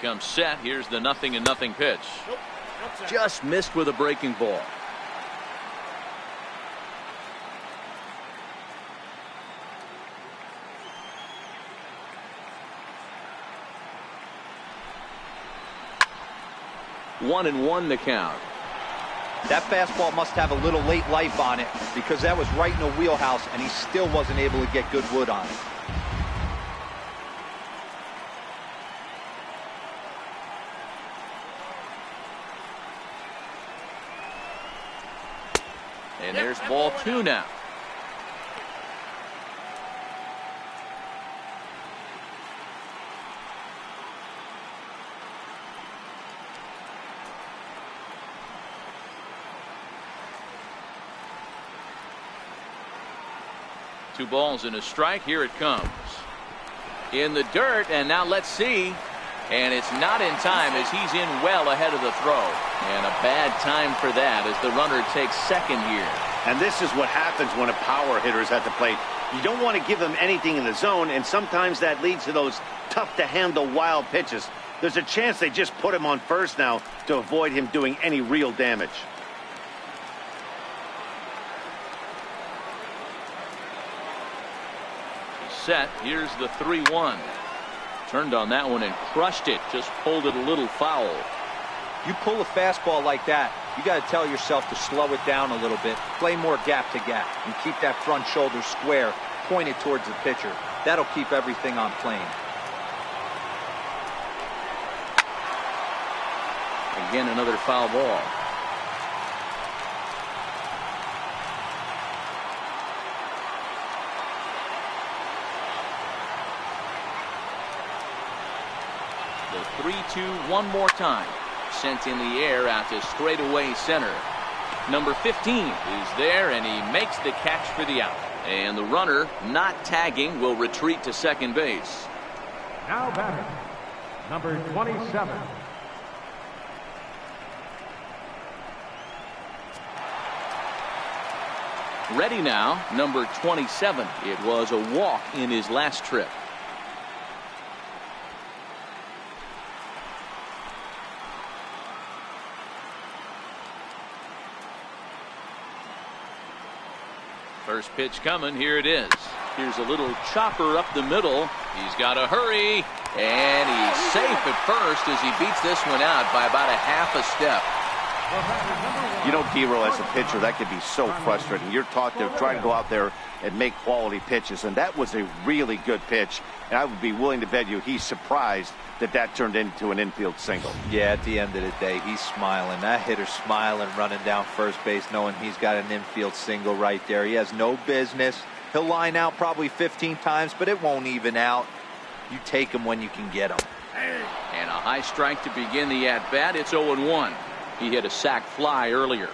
A: Comes set. Here's the 0-0 pitch.
E: Nope.
A: Just missed with a breaking ball. One and one the count.
D: That fastball must have a little late life on it because that was right in the wheelhouse and he still wasn't able to get good wood on it.
A: And there's ball 2 now. Two balls and a strike. Here it comes. In the dirt, and now let's see. And it's not in time as he's in well ahead of the throw. And a bad time for that as the runner takes second here.
B: And this is what happens when a power hitter is at the plate. You don't want to give them anything in the zone, and sometimes that leads to those tough-to-handle wild pitches. There's a chance they just put him on first now to avoid him doing any real damage.
A: Set. Here's the 3-1. Turned on that one and crushed it. Just pulled it a little foul.
D: You pull a fastball like that, you got to tell yourself to slow it down a little bit, play more gap to gap, and keep that front shoulder square, pointed towards the pitcher. That'll keep everything on plane.
A: Again, another foul ball. The 3-2 one more time. Sent in the air out to straightaway center. Number 15 is there, and he makes the catch for the out. And the runner, not tagging, will retreat to second base.
C: Now batting, number 27.
A: Ready now, number 27. It was a walk in his last trip. First pitch coming. Here it is. Here's a little chopper up the middle. He's got to hurry. And he's safe at first as he beats this one out by about a half a step.
B: You know, D-Roll, as a pitcher, that can be so frustrating. You're taught to try to go out there and make quality pitches, and that was a really good pitch. And I would be willing to bet you he's surprised that that turned into an infield single.
D: Yeah, at the end of the day, he's smiling. That hitter's smiling, running down first base, knowing he's got an infield single right there. He has no business. He'll line out probably 15 times, but it won't even out. You take him when you can get him.
A: And a high strike to begin the at-bat. It's 0-1. He hit a sac fly earlier.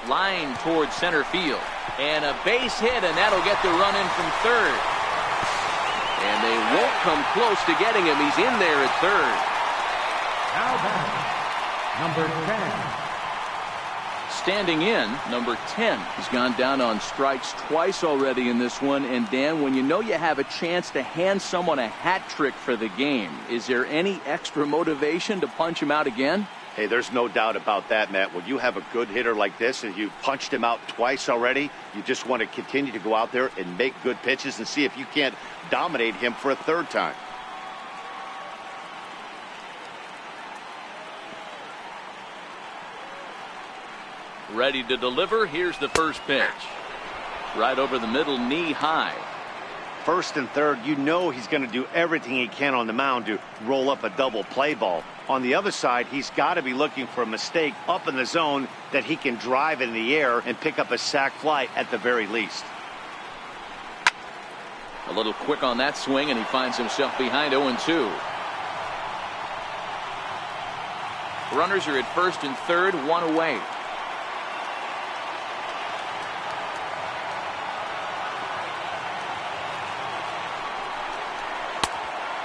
A: Line towards center field. And a base hit, and that'll get the run in from third. And they won't come close to getting him. He's in there at third.
C: Now back, number 10.
A: Standing in, number 10. He's gone down on strikes twice already in this one. And Dan, when you know you have a chance to hand someone a hat trick for the game, is there any extra motivation to punch him out again?
B: Hey, there's no doubt about that, Matt. When you have a good hitter like this and you've punched him out twice already, you just want to continue to go out there and make good pitches and see if you can't dominate him for a third time.
A: Ready to deliver. Here's the first pitch. Right over the middle, knee high.
B: First and third, you know he's going to do everything he can on the mound to roll up a double play ball. On the other side, he's got to be looking for a mistake up in the zone that he can drive in the air and pick up a sac fly at the very least.
A: A little quick on that swing, and he finds himself behind 0-2. Runners are at first and third, one away.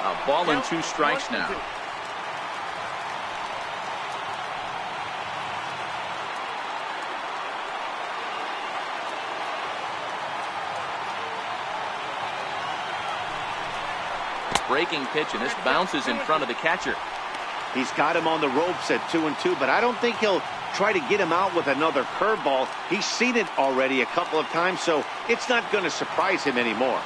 A: A ball and 2 strikes now. Breaking pitch, and this bounces in front of the catcher.
B: He's got him on the ropes at 2-2, but I don't think he'll try to get him out with another curveball. He's seen it already a couple of times, so it's not going to surprise him anymore.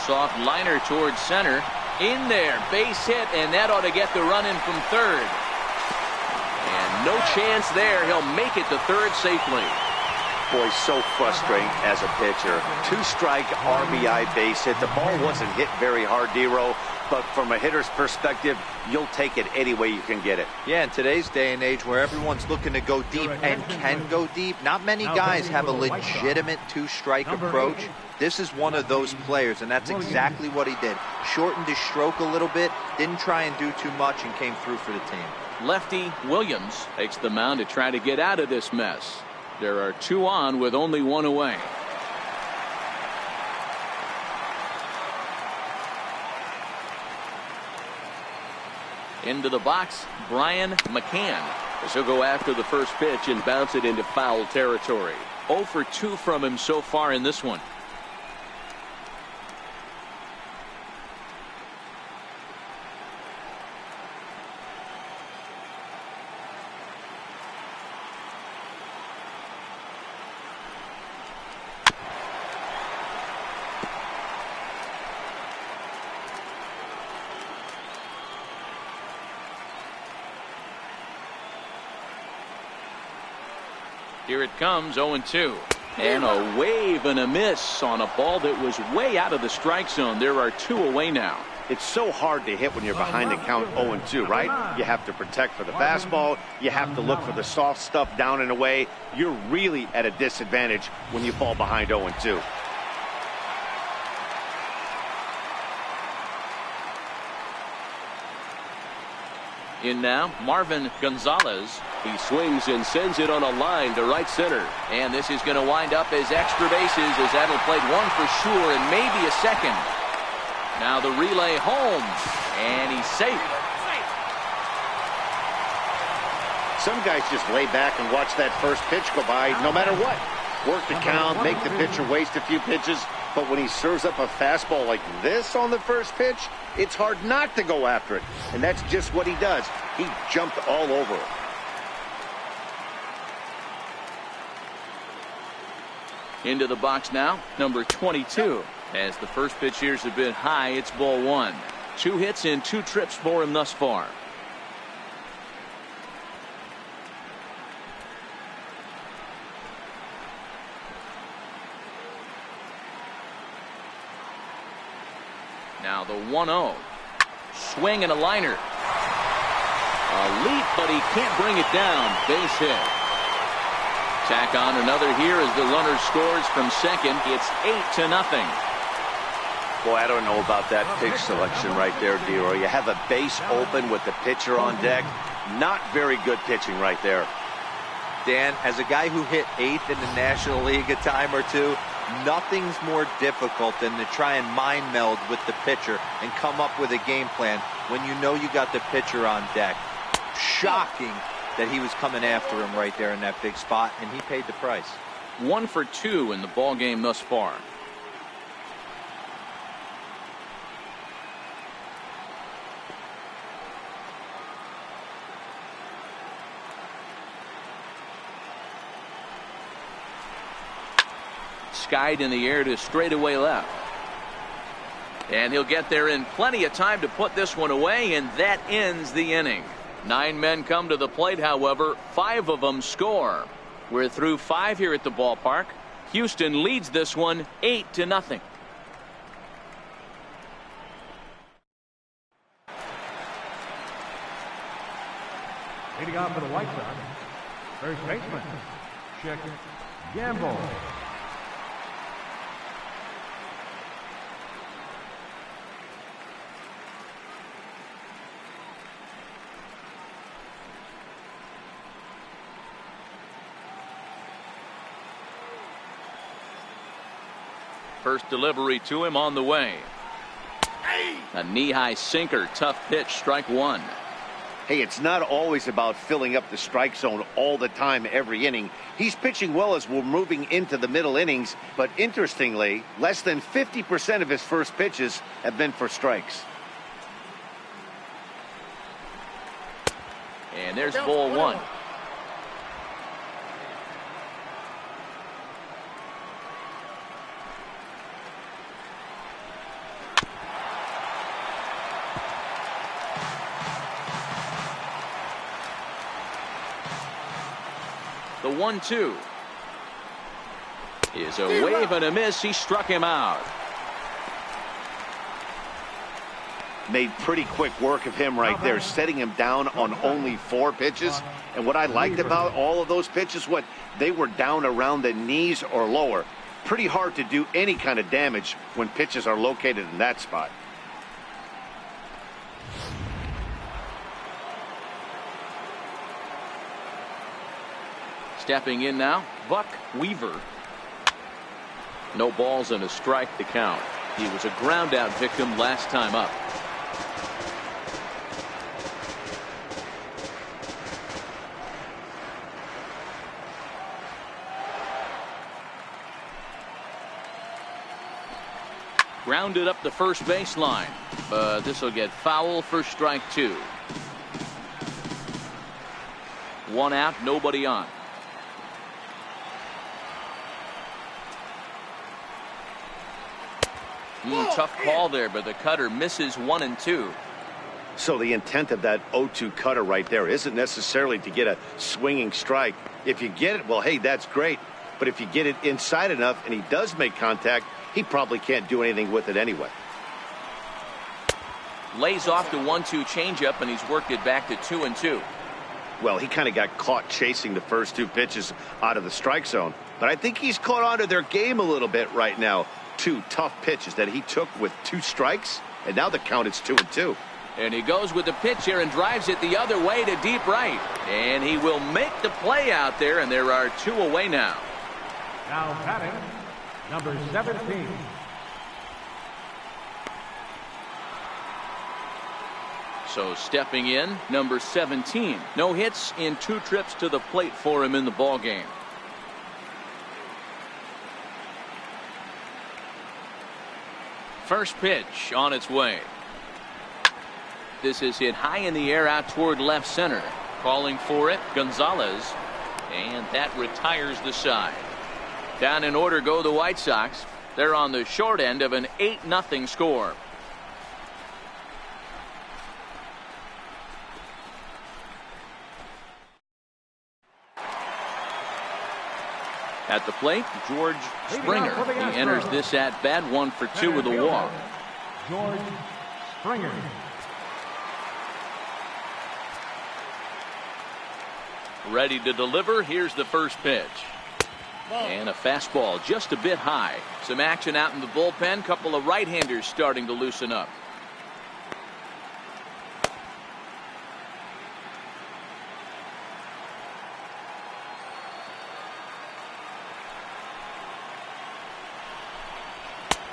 A: Soft liner towards center. In there, base hit, and that ought to get the run in from third. And no chance there. He'll make it to third safely.
B: Boy, so frustrating as a pitcher. 2-strike RBI base hit. The ball wasn't hit very hard, D-Row, but from a hitter's perspective, you'll take it any way you can get it.
D: Yeah, in today's day and age where everyone's looking to go deep and can go deep, not many guys have a legitimate 2-strike approach. This is one of those players, and that's exactly what he did. Shortened his stroke a little bit, didn't try and do too much, and came through for the team.
A: Lefty Williams takes the mound to try to get out of this mess. There are 2 on with only 1 away. Into the box, Brian McCann, as he'll go after the first pitch and bounce it into foul territory. 0 for 2 from him so far in this one. Here it comes, 0-2. And a wave and a miss on a ball that was way out of the strike zone. There are 2 away now.
B: It's so hard to hit when you're behind the count 0-2, right? You have to protect for the fastball. You have to look for the soft stuff down and away. You're really at a disadvantage when you fall behind 0-2.
A: In now, Marvin Gonzalez. He swings and sends it on a line to right center. And this is going to wind up as extra bases, as that'll play 1 for sure and maybe a second. Now the relay home, and he's safe.
B: Some guys just lay back and watch that first pitch go by no matter what. Work the count, make the pitcher waste a few pitches. But when he serves up a fastball like this on the first pitch, it's hard not to go after it. And that's just what he does. He jumped all over it.
A: Into the box now, number 22. As the first pitch here's a bit high, it's ball 1. 2 hits and 2 trips for him thus far. Now the 1-0. Swing and a liner. A leap, but he can't bring it down. Base hit. Tack on another here as the runner scores from second. It's 8-0.
B: Boy, I don't know about that pitch selection right there, D-Roy. You have a base open with the pitcher on deck. Not very good pitching right there.
D: Dan, as a guy who hit 8th in the National League a time or two, nothing's more difficult than to try and mind meld with the pitcher and come up with a game plan when you know you got the pitcher on deck. Shocking that he was coming after him right there in that big spot, and he paid the price.
A: 1 for 2 in the ball game thus far. Skied in the air to straightaway left. And he'll get there in plenty of time to put this one away, and that ends the inning. 9 men come to the plate, however, 5 of them score. We're through 5 here at the ballpark. Houston leads this one 8-0.
C: Leading off for the White Sox, first baseman, Chick Gamble.
A: First delivery to him on the way. A knee-high sinker, tough pitch, strike 1.
B: Hey, it's not always about filling up the strike zone all the time every inning. He's pitching well as we're moving into the middle innings, but interestingly, less than 50% of his first pitches have been for strikes.
A: And there's ball 1. The 1-2 is a wave and a miss. He struck him out.
B: Made pretty quick work of him right there, setting him down on only 4 pitches. And what I liked about all of those pitches, they were down around the knees or lower. Pretty hard to do any kind of damage when pitches are located in that spot.
A: Stepping in now, Buck Weaver. No balls and a strike to count. He was a ground out victim last time up. Grounded up the first baseline, but this will get foul for strike 2. 1 out, nobody on. Tough call there, but the cutter misses 1 and 2.
B: So the intent of that 0-2 cutter right there isn't necessarily to get a swinging strike. If you get it, well, hey, that's great. But if you get it inside enough and he does make contact, he probably can't do anything with it anyway.
A: Lays off the 1-2 changeup, and he's worked it back to 2 and 2.
B: Well, he kind of got caught chasing the first 2 pitches out of the strike zone. But I think he's caught on to their game a little bit right now. 2 tough pitches that he took with 2 strikes, and now the count is 2 and 2.
A: And he goes with the pitch here and drives it the other way to deep right. And he will make the play out there, and there are 2 away now.
C: Now batting, number 17.
A: So stepping in, number 17. No hits in 2 trips to the plate for him in the ballgame. First pitch on its way. This is hit high in the air out toward left center. Calling for it, Gonzalez. And that retires the side. Down in order go the White Sox. They're on the short end of an 8-0 score. At the plate, George Springer. He enters this at bat 1 for 2 with a walk.
C: George Springer.
A: Ready to deliver. Here's the first pitch. And a fastball just a bit high. Some action out in the bullpen. Couple of right-handers starting to loosen up.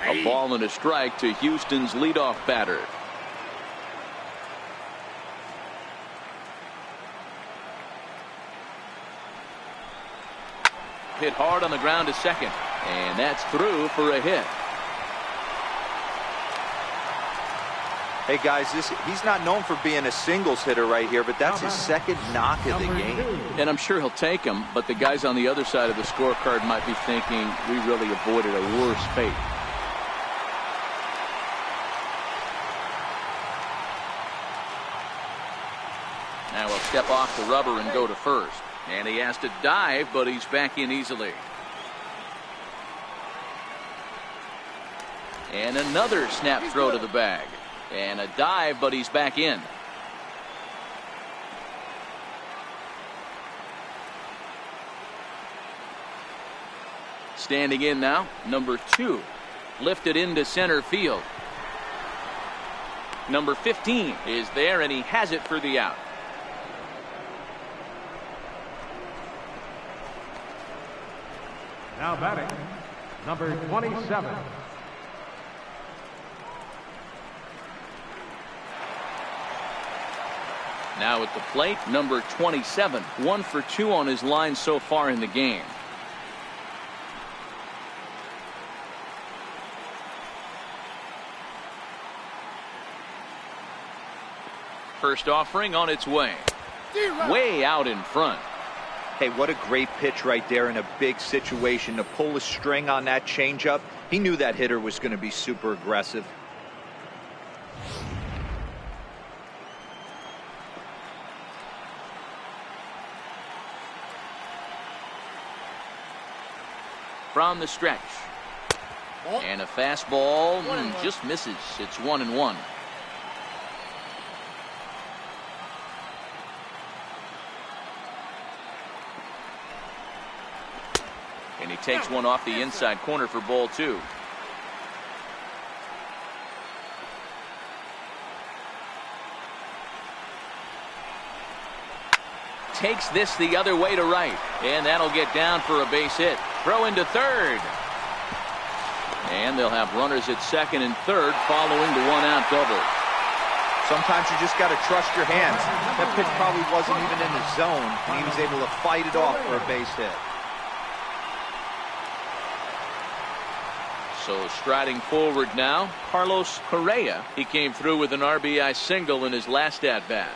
A: A ball and a strike to Houston's leadoff batter. Hit hard on the ground to second, and that's through for a hit.
D: Hey guys, he's not known for being a singles hitter right here, but that's his 2nd knock of the game.
A: And I'm sure he'll take him, but the guys on the other side of the scorecard might be thinking we really avoided a worse fate. Now he'll step off the rubber and go to first. And he has to dive, but he's back in easily. And another snap throw to the bag. And a dive, but he's back in. Standing in now, number 2. Lifted into center field. Number 15 is there, and he has it for the out.
C: Now batting, number 27.
A: Now at the plate, number 27. 1 for 2 on his line so far in the game. First offering on its way. Way out in front.
D: Hey, what a great pitch right there in a big situation to pull a string on that changeup. He knew that hitter was going to be super aggressive.
A: From the stretch. And a fastball just misses. It's 1-1. And he takes one off the inside corner for ball 2. Takes this the other way to right. And that'll get down for a base hit. Throw into third. And they'll have runners at second and third following the one-out double.
D: Sometimes you just got to trust your hands. That pitch probably wasn't even in the zone, and he was able to fight it off for a base hit.
A: So striding forward now, Carlos Correa. He came through with an RBI single in his last at-bat.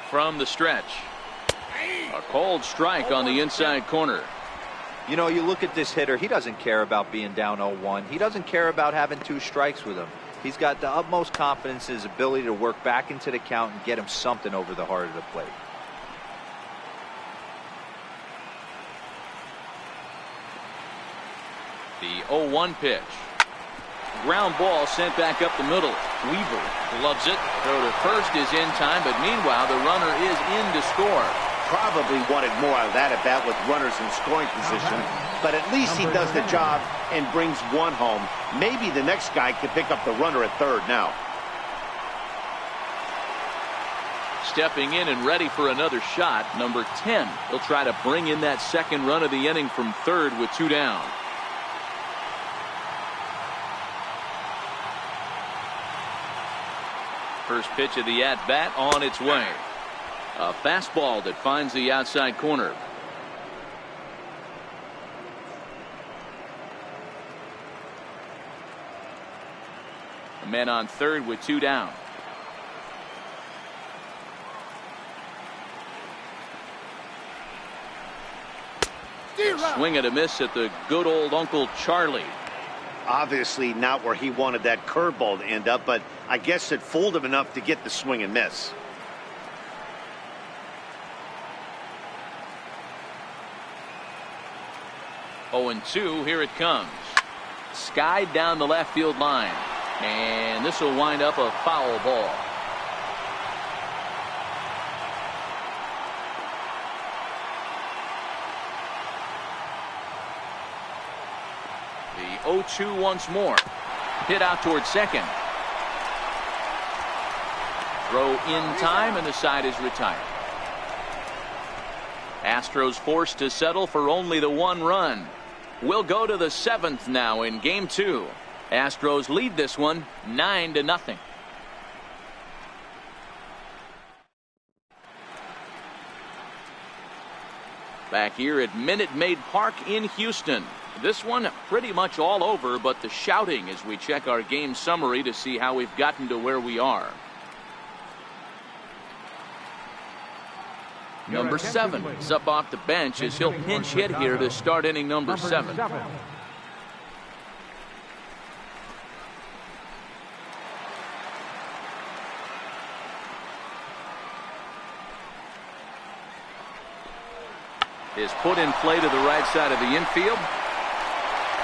A: From the stretch. A cold strike on the inside corner.
D: You know, you look at this hitter, he doesn't care about being down 0-1. He doesn't care about having 2 strikes with him. He's got the utmost confidence in his ability to work back into the count and get him something over the heart of the plate.
A: The 0-1 pitch. Ground ball sent back up the middle. Weaver loves it. Throw to first is in time, but meanwhile the runner is in to score.
B: Probably wanted more out of that at bat with runners in scoring position, but at least he does the job and brings one home. Maybe the next guy could pick up the runner at third now.
A: Stepping in and ready for another shot, number 10. He'll try to bring in that second run of the inning from third with 2 down. First pitch of the at-bat on its way. A fastball that finds the outside corner. A man on third with 2 down. Swing and a miss at the good old Uncle Charlie.
B: Obviously not where he wanted that curveball to end up, but I guess it fooled him enough to get the swing and miss.
A: Oh, 0-2, here it comes. Skied down the left field line. And this will wind up a foul ball. The 0-2 once more. Hit out towards second. Throw in time, and the side is retired. Astros forced to settle for only the 1 run. We'll go to the 7th now in game 2. Astros lead this one 9-0. Back here at Minute Maid Park in Houston. This one pretty much all over, but the shouting as we check our game summary to see how we've gotten to where we are. Number 7 is up off the bench as he'll pinch hit here to start inning number 7. is put in play to the right side of the infield.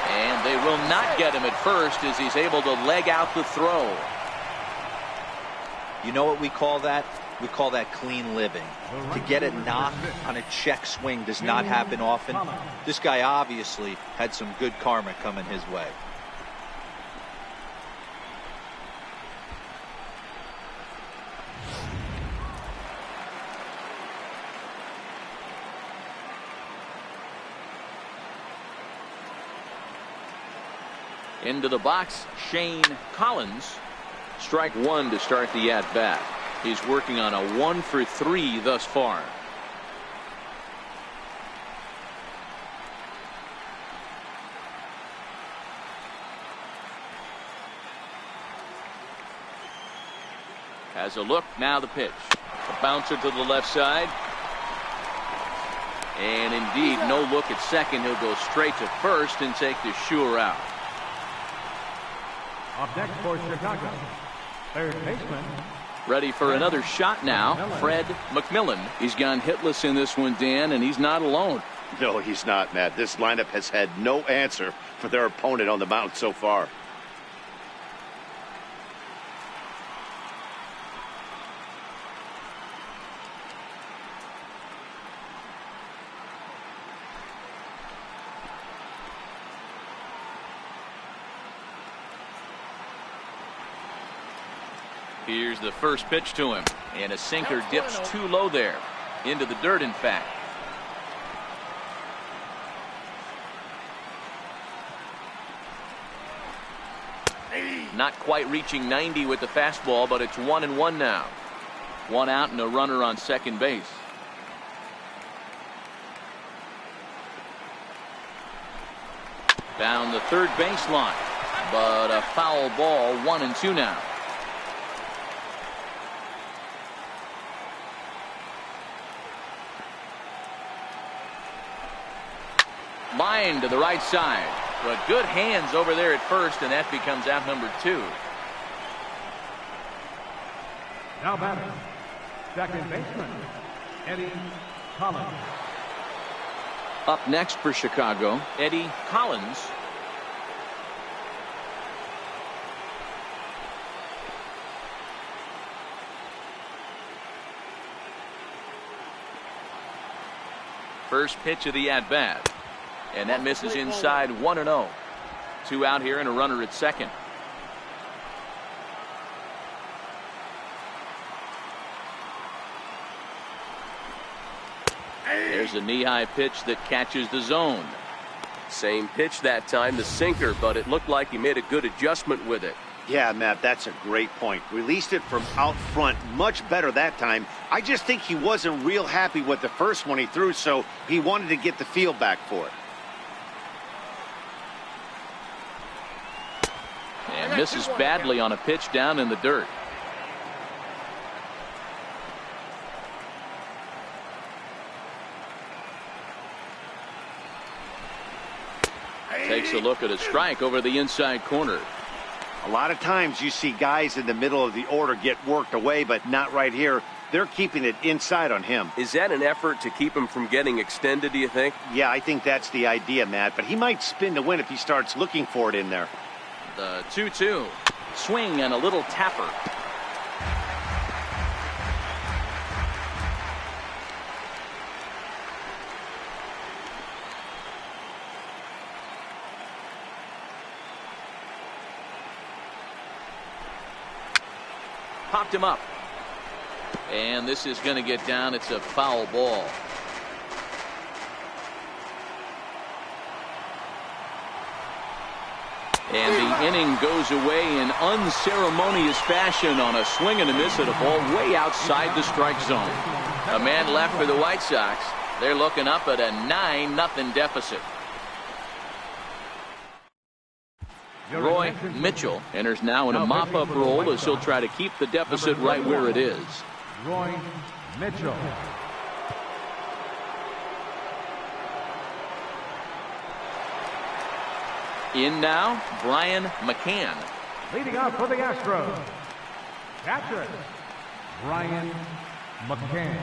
A: And they will not get him at first as he's able to leg out the throw.
D: You know what we call that? We call that clean living. To get a knock on a check swing does not happen often. This guy obviously had some good karma coming his way.
A: Into the box, Shane Collins. Strike one to start the at-bat. He's working on a 1-for-3 thus far. Has a look, now the pitch. A bouncer to the left side. And indeed, no look at second. He'll go straight to first and take the sure out.
C: Up next for Chicago, third baseman.
A: Ready for another shot now, Fred McMillan. He's gone hitless in this one, Dan, and he's not alone.
B: No, he's not, Matt. This lineup has had no answer for their opponent on the mound so far.
A: Here's the first pitch to him, and a sinker dips too low there. Into the dirt, in fact. Not quite reaching 90 with the fastball, but it's 1-1 now. One out and a runner on second base. Down the third baseline, but a foul ball, 1-2 now. Line to the right side, but good hands over there at first, and that becomes out number 2.
C: Now batting, second baseman, Eddie Collins.
A: Up next for Chicago, Eddie Collins. First pitch of the at-bat. And that misses inside, 1-0. 2 out here and a runner at second. There's a knee-high pitch that catches the zone.
F: Same pitch that time, the sinker, but it looked like he made a good adjustment with it.
B: Yeah, Matt, that's a great point. Released it from out front much better that time. I just think he wasn't real happy with the first one he threw, so he wanted to get the feel back for it.
A: And misses badly on a pitch down in the dirt. Takes a look at a strike over the inside corner.
B: A lot of times you see guys in the middle of the order get worked away, but not right here. They're keeping it inside on him.
F: Is that an effort to keep him from getting extended, do you think?
B: Yeah, I think that's the idea, Matt, but he might spin to win if he starts looking for it in there.
A: The 2-2. Swing and a little tapper. Popped him up. And this is going to get down. It's a foul ball. And the inning goes away in unceremonious fashion on a swing and a miss at a ball way outside the strike zone. A man left for the White Sox. They're looking up at a 9-0 deficit. Roy Mitchell enters now in a mop-up role as he'll try to keep the deficit right where it is.
C: Roy Mitchell.
A: In now, Brian McCann.
C: Leading off for the Astros, catcher, Brian McCann.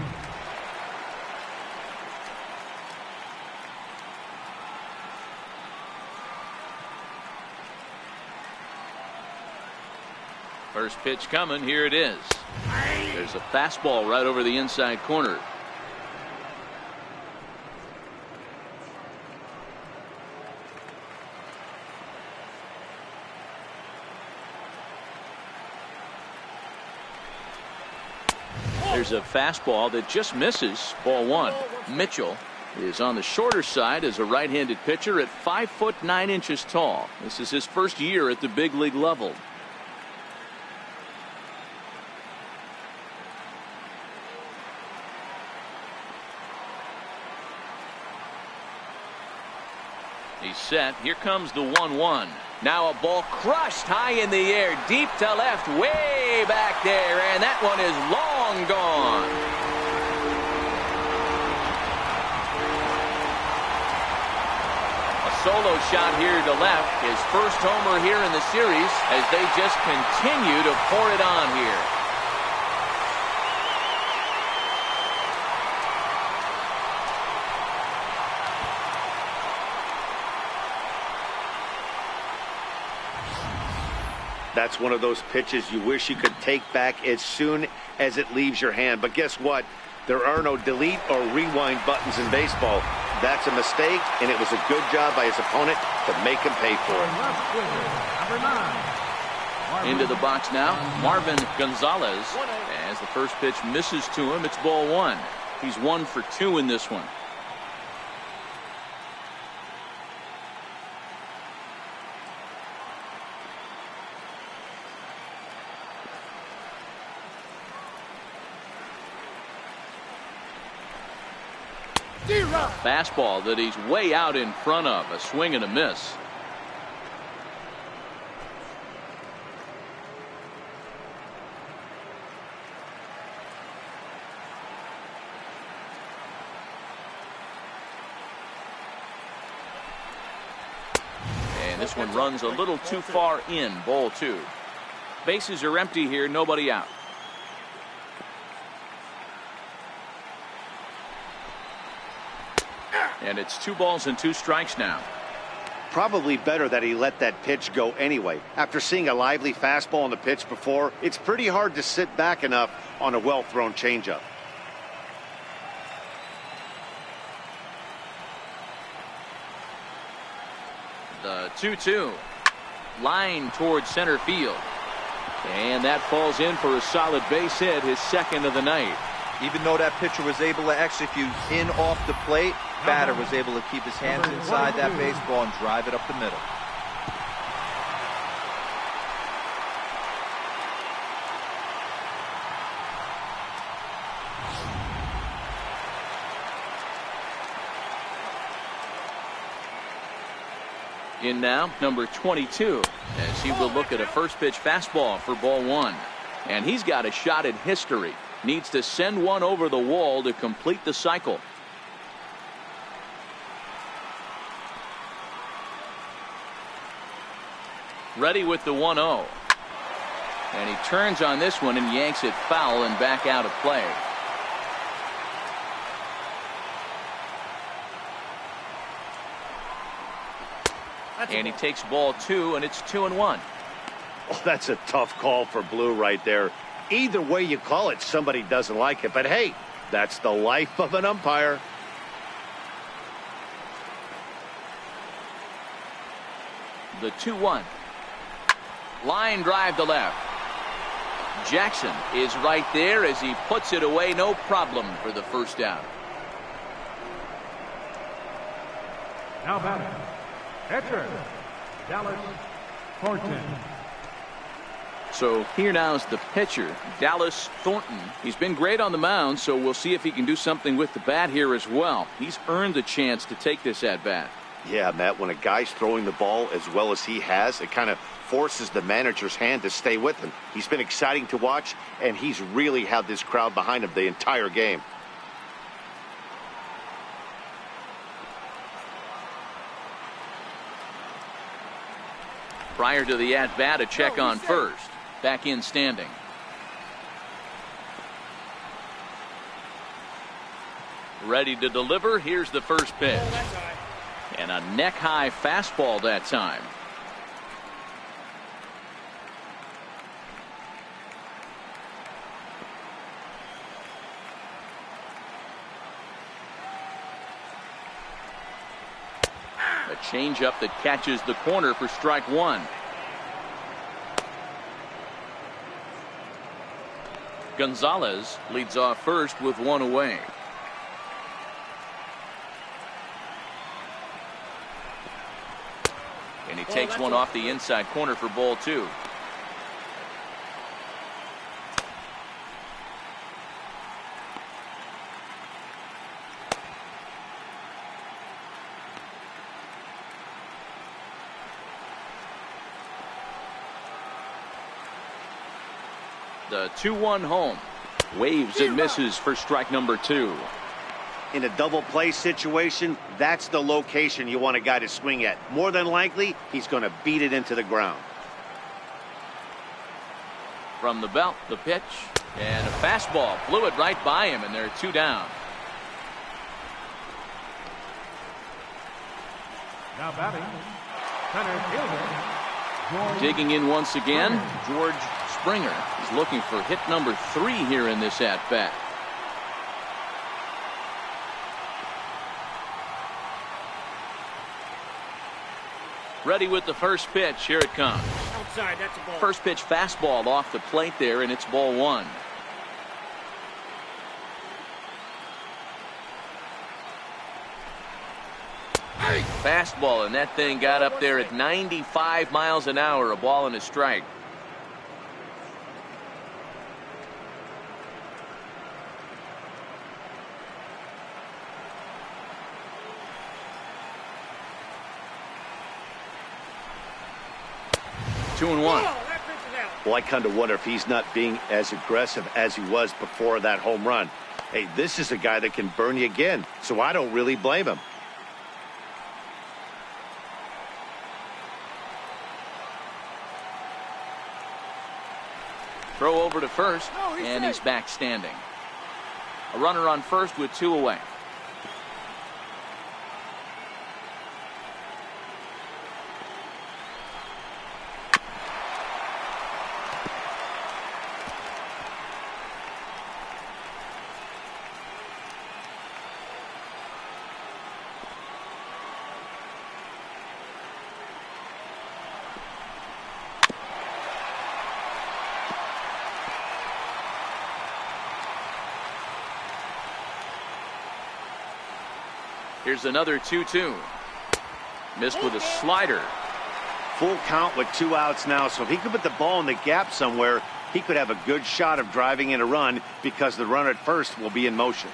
A: First pitch coming. Here it is. There's a fastball right over the inside corner. There's a fastball that just misses. Ball one. Mitchell is on the shorter side as a right-handed pitcher at 5'9" tall. This is his first year at the big league level. He's set. Here comes the 1-1. Now a ball crushed high in the air, deep to left, way back there, and that one is long gone. A solo shot here to left, his first homer here in the series as they just continue to pour it on here.
B: That's one of those pitches you wish you could take back as soon as it leaves your hand. But guess what? There are no delete or rewind buttons in baseball. That's a mistake, and it was a good job by his opponent to make him pay for it.
A: Into the box now, Marvin Gonzalez. As the first pitch misses to him, it's ball one. He's 1 for 2 in this one. Fastball that he's way out in front of. A swing and a miss. And this one runs a little too far in. Ball two. Bases are empty here. Nobody out. And it's 2 balls and 2 strikes now.
B: Probably better that he let that pitch go anyway. After seeing a lively fastball on the pitch before, it's pretty hard to sit back enough on a well-thrown changeup.
A: The 2-2. Line towards center field. And that falls in for a solid base hit, his second of the night.
D: Even though that pitcher was able to execute in off the plate, batter was able to keep his hands inside that baseball and drive it up the middle.
A: In now, number 22, as he will look at a first pitch fastball for ball one. And he's got a shot at history. Needs to send one over the wall to complete the cycle. Ready with the 1-0. And he turns on this one and yanks it foul and back out of play. And he takes ball 2, and it's 2-1.
B: Oh, that's a tough call for Blue right there. Either way you call it, somebody doesn't like it. But hey, that's the life of an umpire.
A: The 2-1. Line drive to left. Jackson is right there as he puts it away. No problem for the first out.
C: Now batting, catcher, Dallas Thornton.
A: So here now is the pitcher, Dallas Thornton. He's been great on the mound, so we'll see if he can do something with the bat here as well. He's earned the chance to take this at bat.
B: Yeah, Matt, when a guy's throwing the ball as well as he has, it kind of forces the manager's hand to stay with him. He's been exciting to watch, and he's really had this crowd behind him the entire game.
A: Prior to the at-bat, a check on first. Back in standing. Ready to deliver. Here's the first pitch. And a neck-high fastball that time. Changeup that catches the corner for strike one. Gonzalez leads off first with one away. And he takes one off the inside corner for ball two. The 2-1 home. Waves and misses for strike number two.
B: In a double play situation, that's the location you want a guy to swing at. More than likely, he's going to beat it into the ground.
A: From the belt, the pitch, and a fastball blew it right by him, and they're two down.
C: Now batting, center fielder.
A: Digging in once again, George Springer is looking for hit number 3 here in this at-bat. Ready with the first pitch. Here it comes.
E: Outside, that's a ball.
A: First pitch fastball off the plate there, and it's ball one. Fastball, and that thing got up there at 95 miles an hour. A ball and a strike. Two and one.
B: Well, I kind of wonder if he's not being as aggressive as he was before that home run. Hey, this is a guy that can burn you again, so I don't really blame him.
A: Throw over to first, and he's back standing. A runner on first with two away. Here's another 2-2. Missed with a slider.
B: Full count with 2 outs now, so if he could put the ball in the gap somewhere, he could have a good shot of driving in a run because the runner at first will be in motion.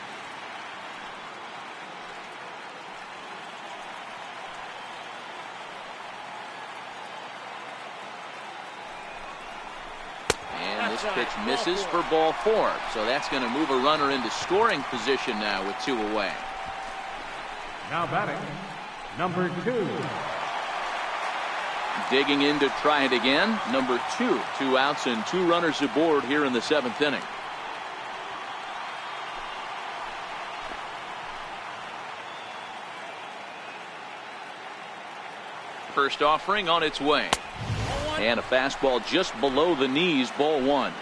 A: And this pitch misses for ball 4, so that's going to move a runner into scoring position now with 2 away.
C: Now batting, number 2.
A: Digging in to try it again. Number 2. 2 outs and 2 runners aboard here in the 7th inning. First offering on its way. And a fastball just below the knees, ball 1.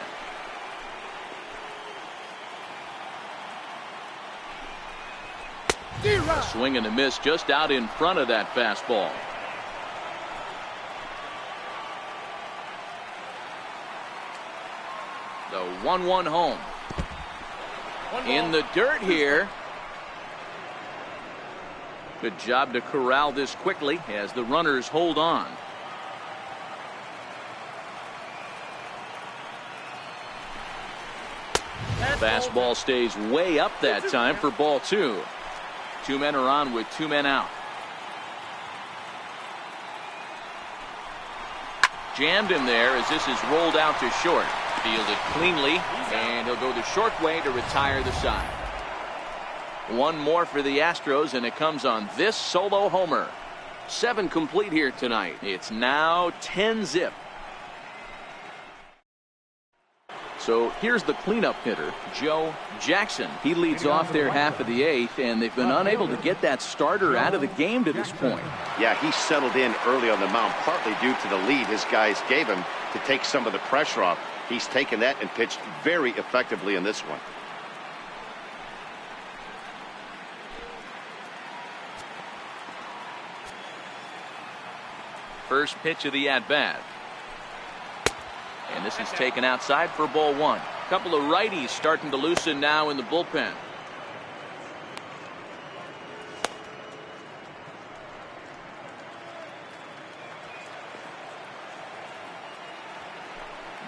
A: A swing and a miss just out in front of that fastball. The 1-1 home. In the dirt here. Good job to corral this quickly as the runners hold on. Fastball stays way up that time for ball 2. 2 men are on with 2 men out. Jammed him there as this is rolled out to short. Fielded cleanly, and he'll go the short way to retire the side. One more for the Astros, and it comes on this solo homer. 7 complete here tonight. It's now 10-zip. So here's the cleanup hitter, Joe Jackson. He leads off their half of the 8th, and they've been unable to get that starter out of the game to this point.
B: Yeah, he settled in early on the mound, partly due to the lead his guys gave him to take some of the pressure off. He's taken that and pitched very effectively in this one.
A: First pitch of the at-bat. And this is taken outside for ball one. Couple of righties starting to loosen now in the bullpen.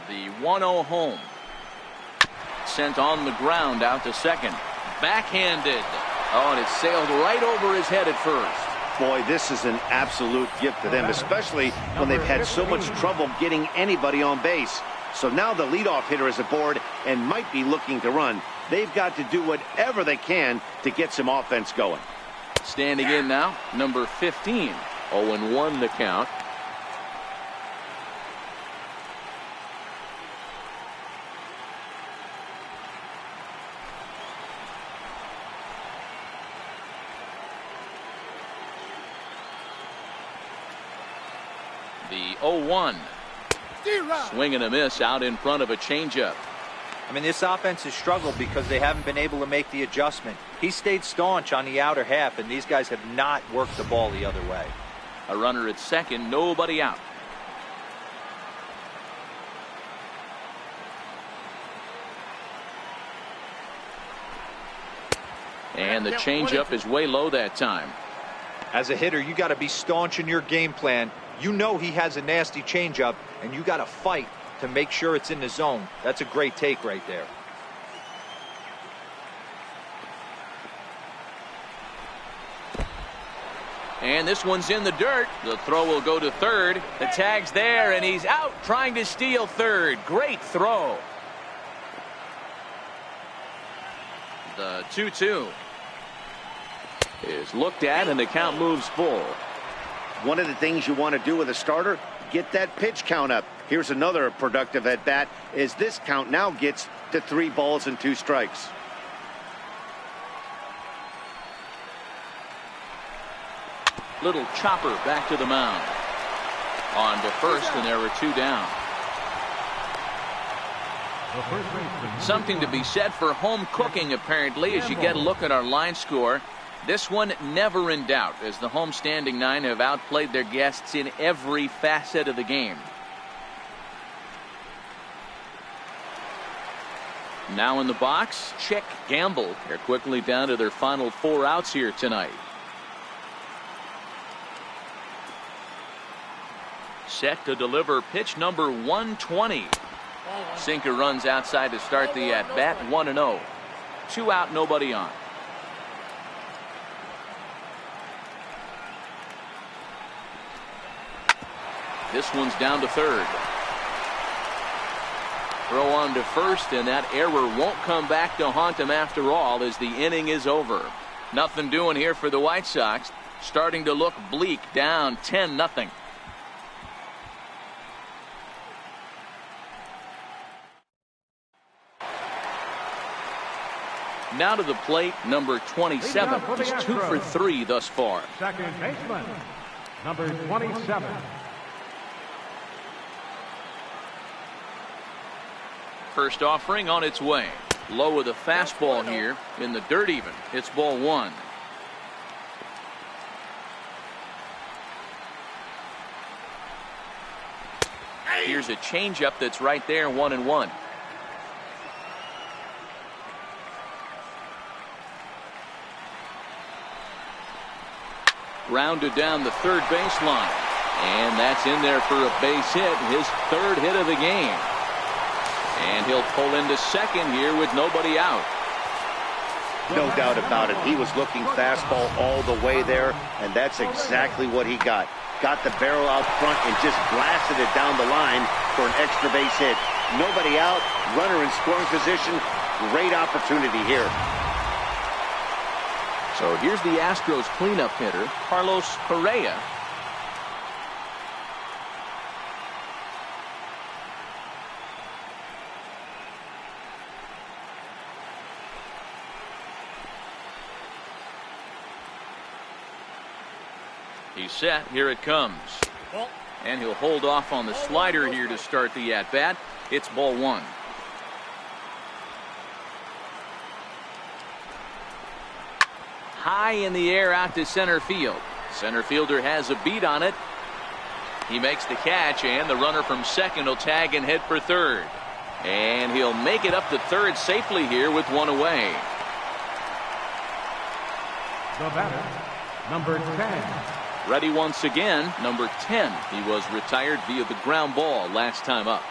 A: The 1-0 home. Sent on the ground out to second. Backhanded. Oh, and it sailed right over his head at first.
B: Boy, this is an absolute gift to them, especially when they've had so much trouble getting anybody on base. So now the leadoff hitter is aboard and might be looking to run. They've got to do whatever they can to get some offense going.
A: Standing in now, number 15. 0-1 the count. The 0-1. Swing and a miss out in front of a changeup.
D: I mean, this offense has struggled because they haven't been able to make the adjustment. He stayed staunch on the outer half, and these guys have not worked the ball the other way.
A: A runner at second, nobody out. And the changeup is way low that time.
D: As a hitter, you got to be staunch in your game plan. You know he has a nasty changeup, and you got to fight to make sure it's in the zone. That's a great take right there.
A: And this one's in the dirt. The throw will go to third. The tag's there, and he's out trying to steal third. Great throw. The 2-2 is looked at, and the count moves full.
B: One of the things you want to do with a starter, get that pitch count up. Here's another productive at bat as this count now gets to 3 balls and 2 strikes.
A: Little chopper back to the mound. On to first, and there were 2 down. Something to be said for home cooking, apparently, as you get a look at our line score. This one never in doubt, as the home standing 9 have outplayed their guests in every facet of the game. Now in the box, Chick, Gamble. They're quickly down to their final 4 outs here tonight. Set to deliver pitch number 120. Sinker runs outside to start the at-bat. 1-0. 2 out, nobody on. This one's down to third. Throw on to first, and that error won't come back to haunt him after all, as the inning is over. Nothing doing here for the White Sox. Starting to look bleak, down 10-0. Now to the plate, number 27. He's 2 for 3 thus far.
C: Second baseman, number 27.
A: First offering on its way. Low with a fastball here in the dirt even. It's ball 1. Here's a changeup that's right there, 1-1. Rounded down the third baseline. And that's in there for a base hit, his 3rd hit of the game. And he'll pull into second here with nobody out.
B: No doubt about it. He was looking fastball all the way there, and that's exactly what he got. Got the barrel out front and just blasted it down the line for an extra base hit. Nobody out, runner in scoring position. Great opportunity here.
A: So here's the Astros cleanup hitter, Carlos Correa. He's set. Here it comes. And he'll hold off on the slider here to start the at-bat. It's ball 1. High in the air out to center field. Center fielder has a beat on it. He makes the catch, and the runner from second will tag and head for third. And he'll make it up to third safely here with one away.
C: The batter, number 10.
A: Ready once again, number 10. He was retired via the ground ball last time up.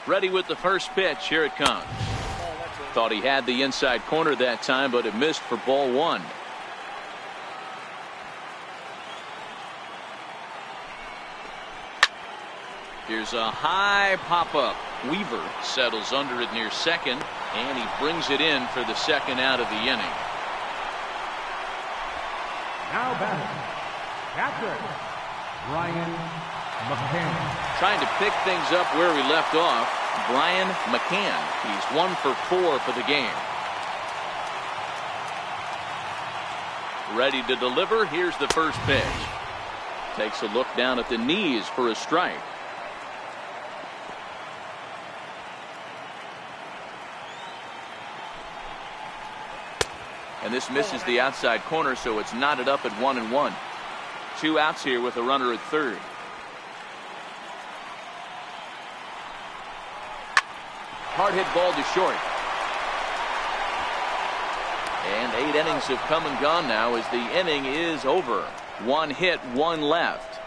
A: Ready with the first pitch. Here it comes. Thought he had the inside corner that time, but it missed for ball one. Here's a high pop-up. Weaver settles under it near second, and he brings it in for the second out of the inning.
C: Now batting, catcher, Brian McCann.
A: Trying to pick things up where we left off, Brian McCann. He's 1 for 4 for the game. Ready to deliver. Here's the first pitch. Takes a look down at the knees for a strike. And this misses the outside corner, so it's knotted up at 1-1. 2 outs here with a runner at third. Hard hit ball to short. And 8 innings have come and gone now as the inning is over. 1 hit, 1 left.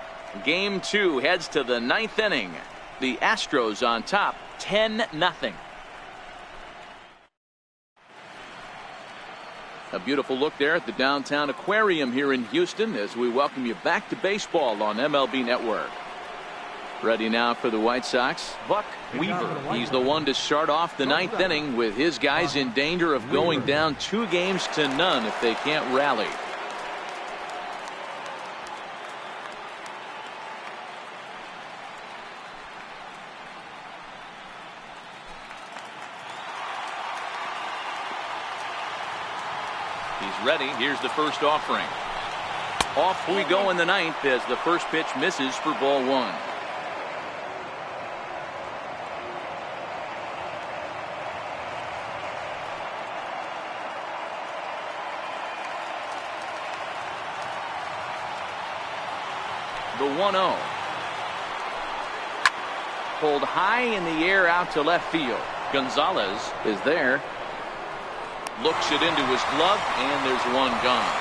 A: Game 2 heads to the 9th inning. The Astros on top, 10-0. A beautiful look there at the downtown aquarium here in Houston as we welcome you back to baseball on MLB Network. Ready now for the White Sox, Buck Weaver. He's the one to start off the 9th inning with his guys in danger of going down 2-0 if they can't rally. He's ready. Here's the first offering. Off we go in the 9th as the first pitch misses for ball one. The 1-0. Pulled high in the air out to left field. Gonzalez is there. Looks it into his glove, and there's one gone.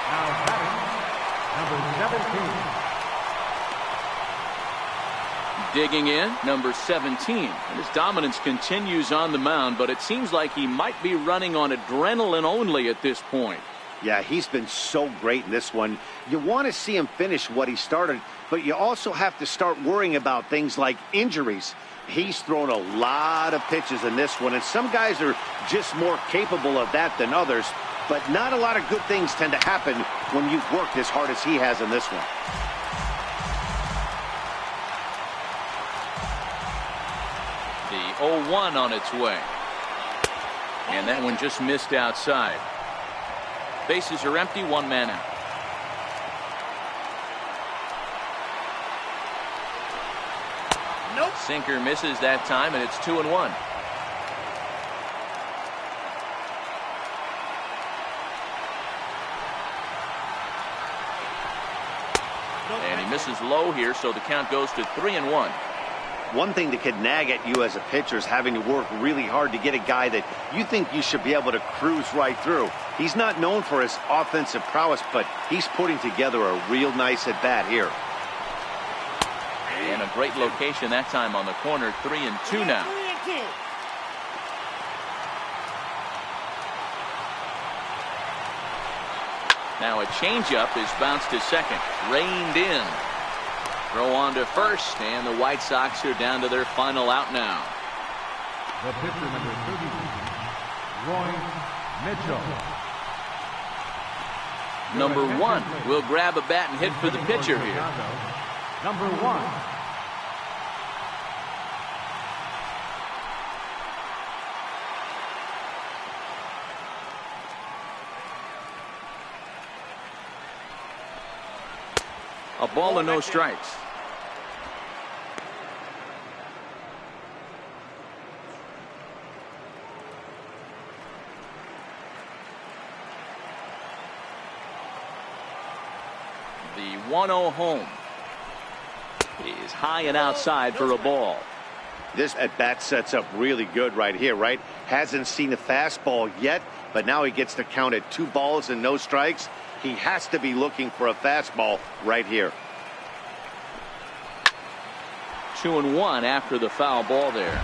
C: Now batting, number 17.
A: Digging in, number 17. And his dominance continues on the mound, but it seems like he might be running on adrenaline only at this point.
B: Yeah, he's been so great in this one. You want to see him finish what he started, but you also have to start worrying about things like injuries. He's thrown a lot of pitches in this one, and some guys are just more capable of that than others, but not a lot of good things tend to happen when you've worked as hard as he has in this one.
A: The 0-1 on its way. And that one just missed outside. Bases are empty, 1 man out.
E: Nope.
A: Sinker misses that time, and it's 2-1. And he misses low here, so the count goes to 3-1.
B: One thing that could nag at you as a pitcher is having to work really hard to get a guy that you think you should be able to cruise right through. He's not known for his offensive prowess, but he's putting together a real nice at-bat here.
A: And a great location that time on the corner. 3-2 now. Now a changeup is bounced to second. Reined in. Throw on to first, and the White Sox are down to their final out now.
C: The pitcher, number 30, Roy Mitchell.
A: Number 1 will grab a bat and hit for the pitcher here.
C: Number 1.
A: A ball and no strikes. The 1-0 home is high and outside for a ball.
B: This at bat sets up really good right here, right? Hasn't seen a fastball yet, but now he gets to count at 2 balls and no strikes. He has to be looking for a fastball right here.
A: 2-1 after the foul ball there.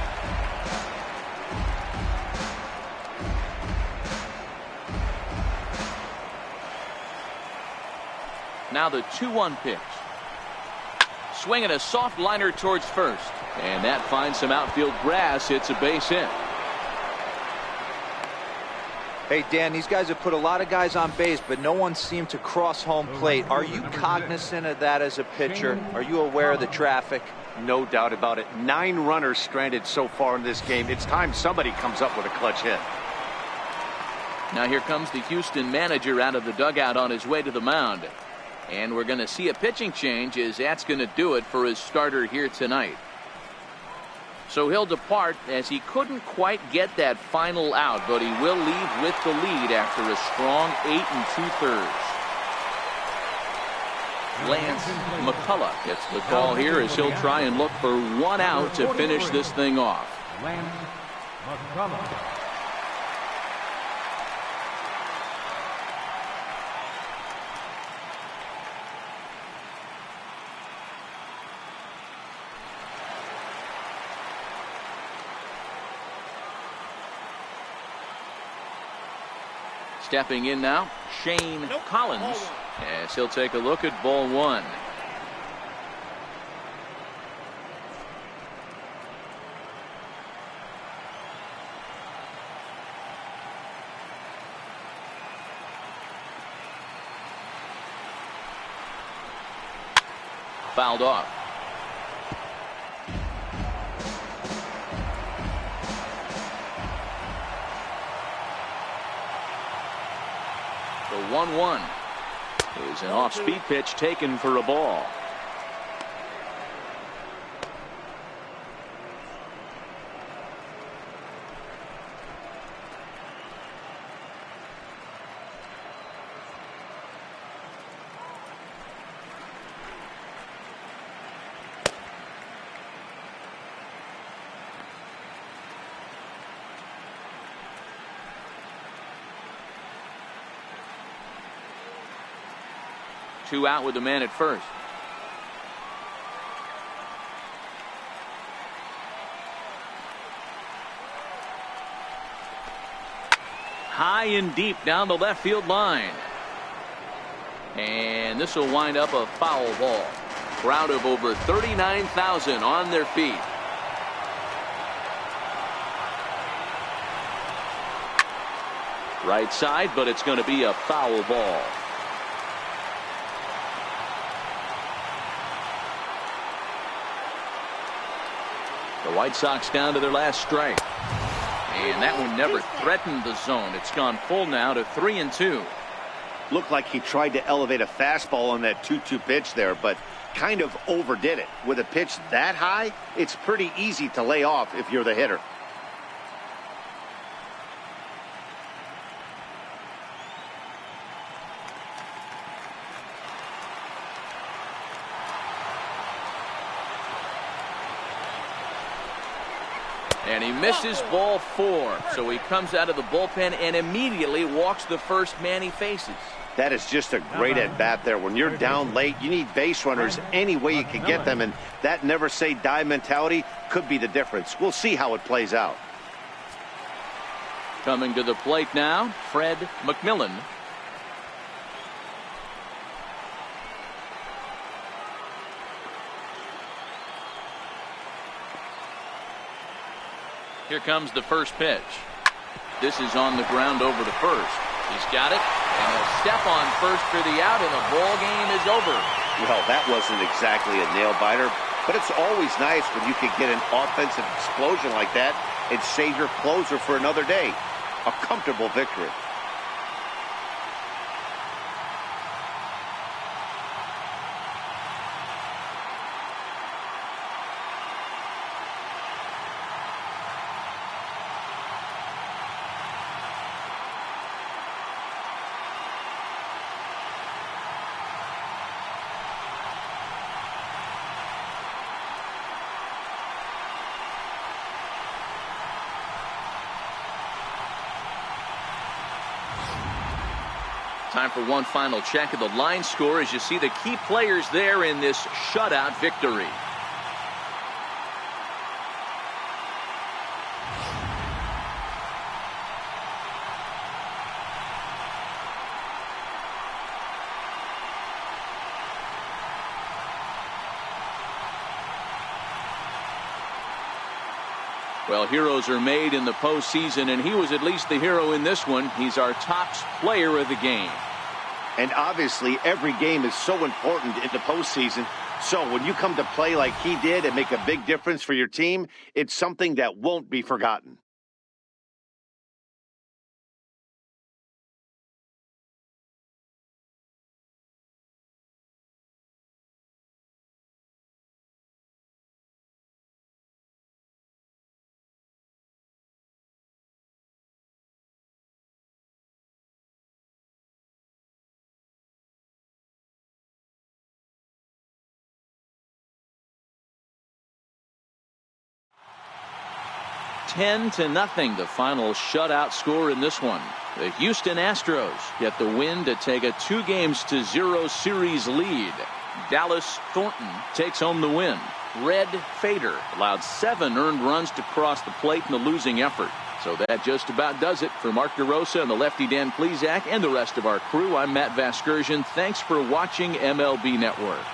A: Now the 2-1 pitch. Swinging a soft liner towards first. And that finds some outfield grass. It's a base hit.
D: Hey, Dan, these guys have put a lot of guys on base, but no one seemed to cross home plate. Are you cognizant of that as a pitcher? Are you aware of the traffic?
G: No doubt about it. 9 runners stranded so far in this game. It's time somebody comes up with a clutch hit.
A: Now here comes the Houston manager out of the dugout on his way to the mound. And we're going to see a pitching change, as that's going to do it for his starter here tonight. So he'll depart, as he couldn't quite get that final out, but he will leave with the lead after a strong 8 2/3. Lance McCullough gets the call here, as he'll try and look for 1 out to finish this thing off.
C: Lance McCullough.
A: Stepping in now, Shane Collins, as he'll take a look at ball 1. Fouled off. The 1-1 is an off-speed pitch taken for a ball. Two out with the man at first. High and deep down the left field line. And this will wind up a foul ball. Crowd of over 39,000 on their feet. Right side, but it's going to be a foul ball. The White Sox down to their last strike. And that one never threatened the zone. It's gone full now to 3-2.
B: Looked like he tried to elevate a fastball on that 2-2 pitch there, but kind of overdid it. With a pitch that high, it's pretty easy to lay off if you're the hitter.
A: And he misses ball 4. So he comes out of the bullpen and immediately walks the first man he faces.
B: That is just a great at-bat there. When you're down late, you need base runners any way you can get them. And that never say die mentality could be the difference. We'll see how it plays out.
A: Coming to the plate now, Fred McMillan. Here comes the first pitch. This is on the ground over to first. He's got it, and he'll step on first for the out, and the ball game is over.
B: Well, that wasn't exactly a nail-biter, but it's always nice when you can get an offensive explosion like that and save your closer for another day. A comfortable victory.
A: Time for one final check of the line score as you see the key players there in this shutout victory. Well, heroes are made in the postseason, and he was at least the hero in this one. He's our top player of the game.
B: And obviously, every game is so important in the postseason. So when you come to play like he did and make a big difference for your team, it's something that won't be forgotten.
A: (10-0), the final shutout score in this one. The Houston Astros get the win to take a 2-0 series lead. Dallas Thornton takes home the win. Red Fader allowed 7 earned runs to cross the plate in the losing effort. So that just about does it. For Mark DeRosa and the lefty Dan Plesac and the rest of our crew, I'm Matt Vasgersian. Thanks for watching MLB Network.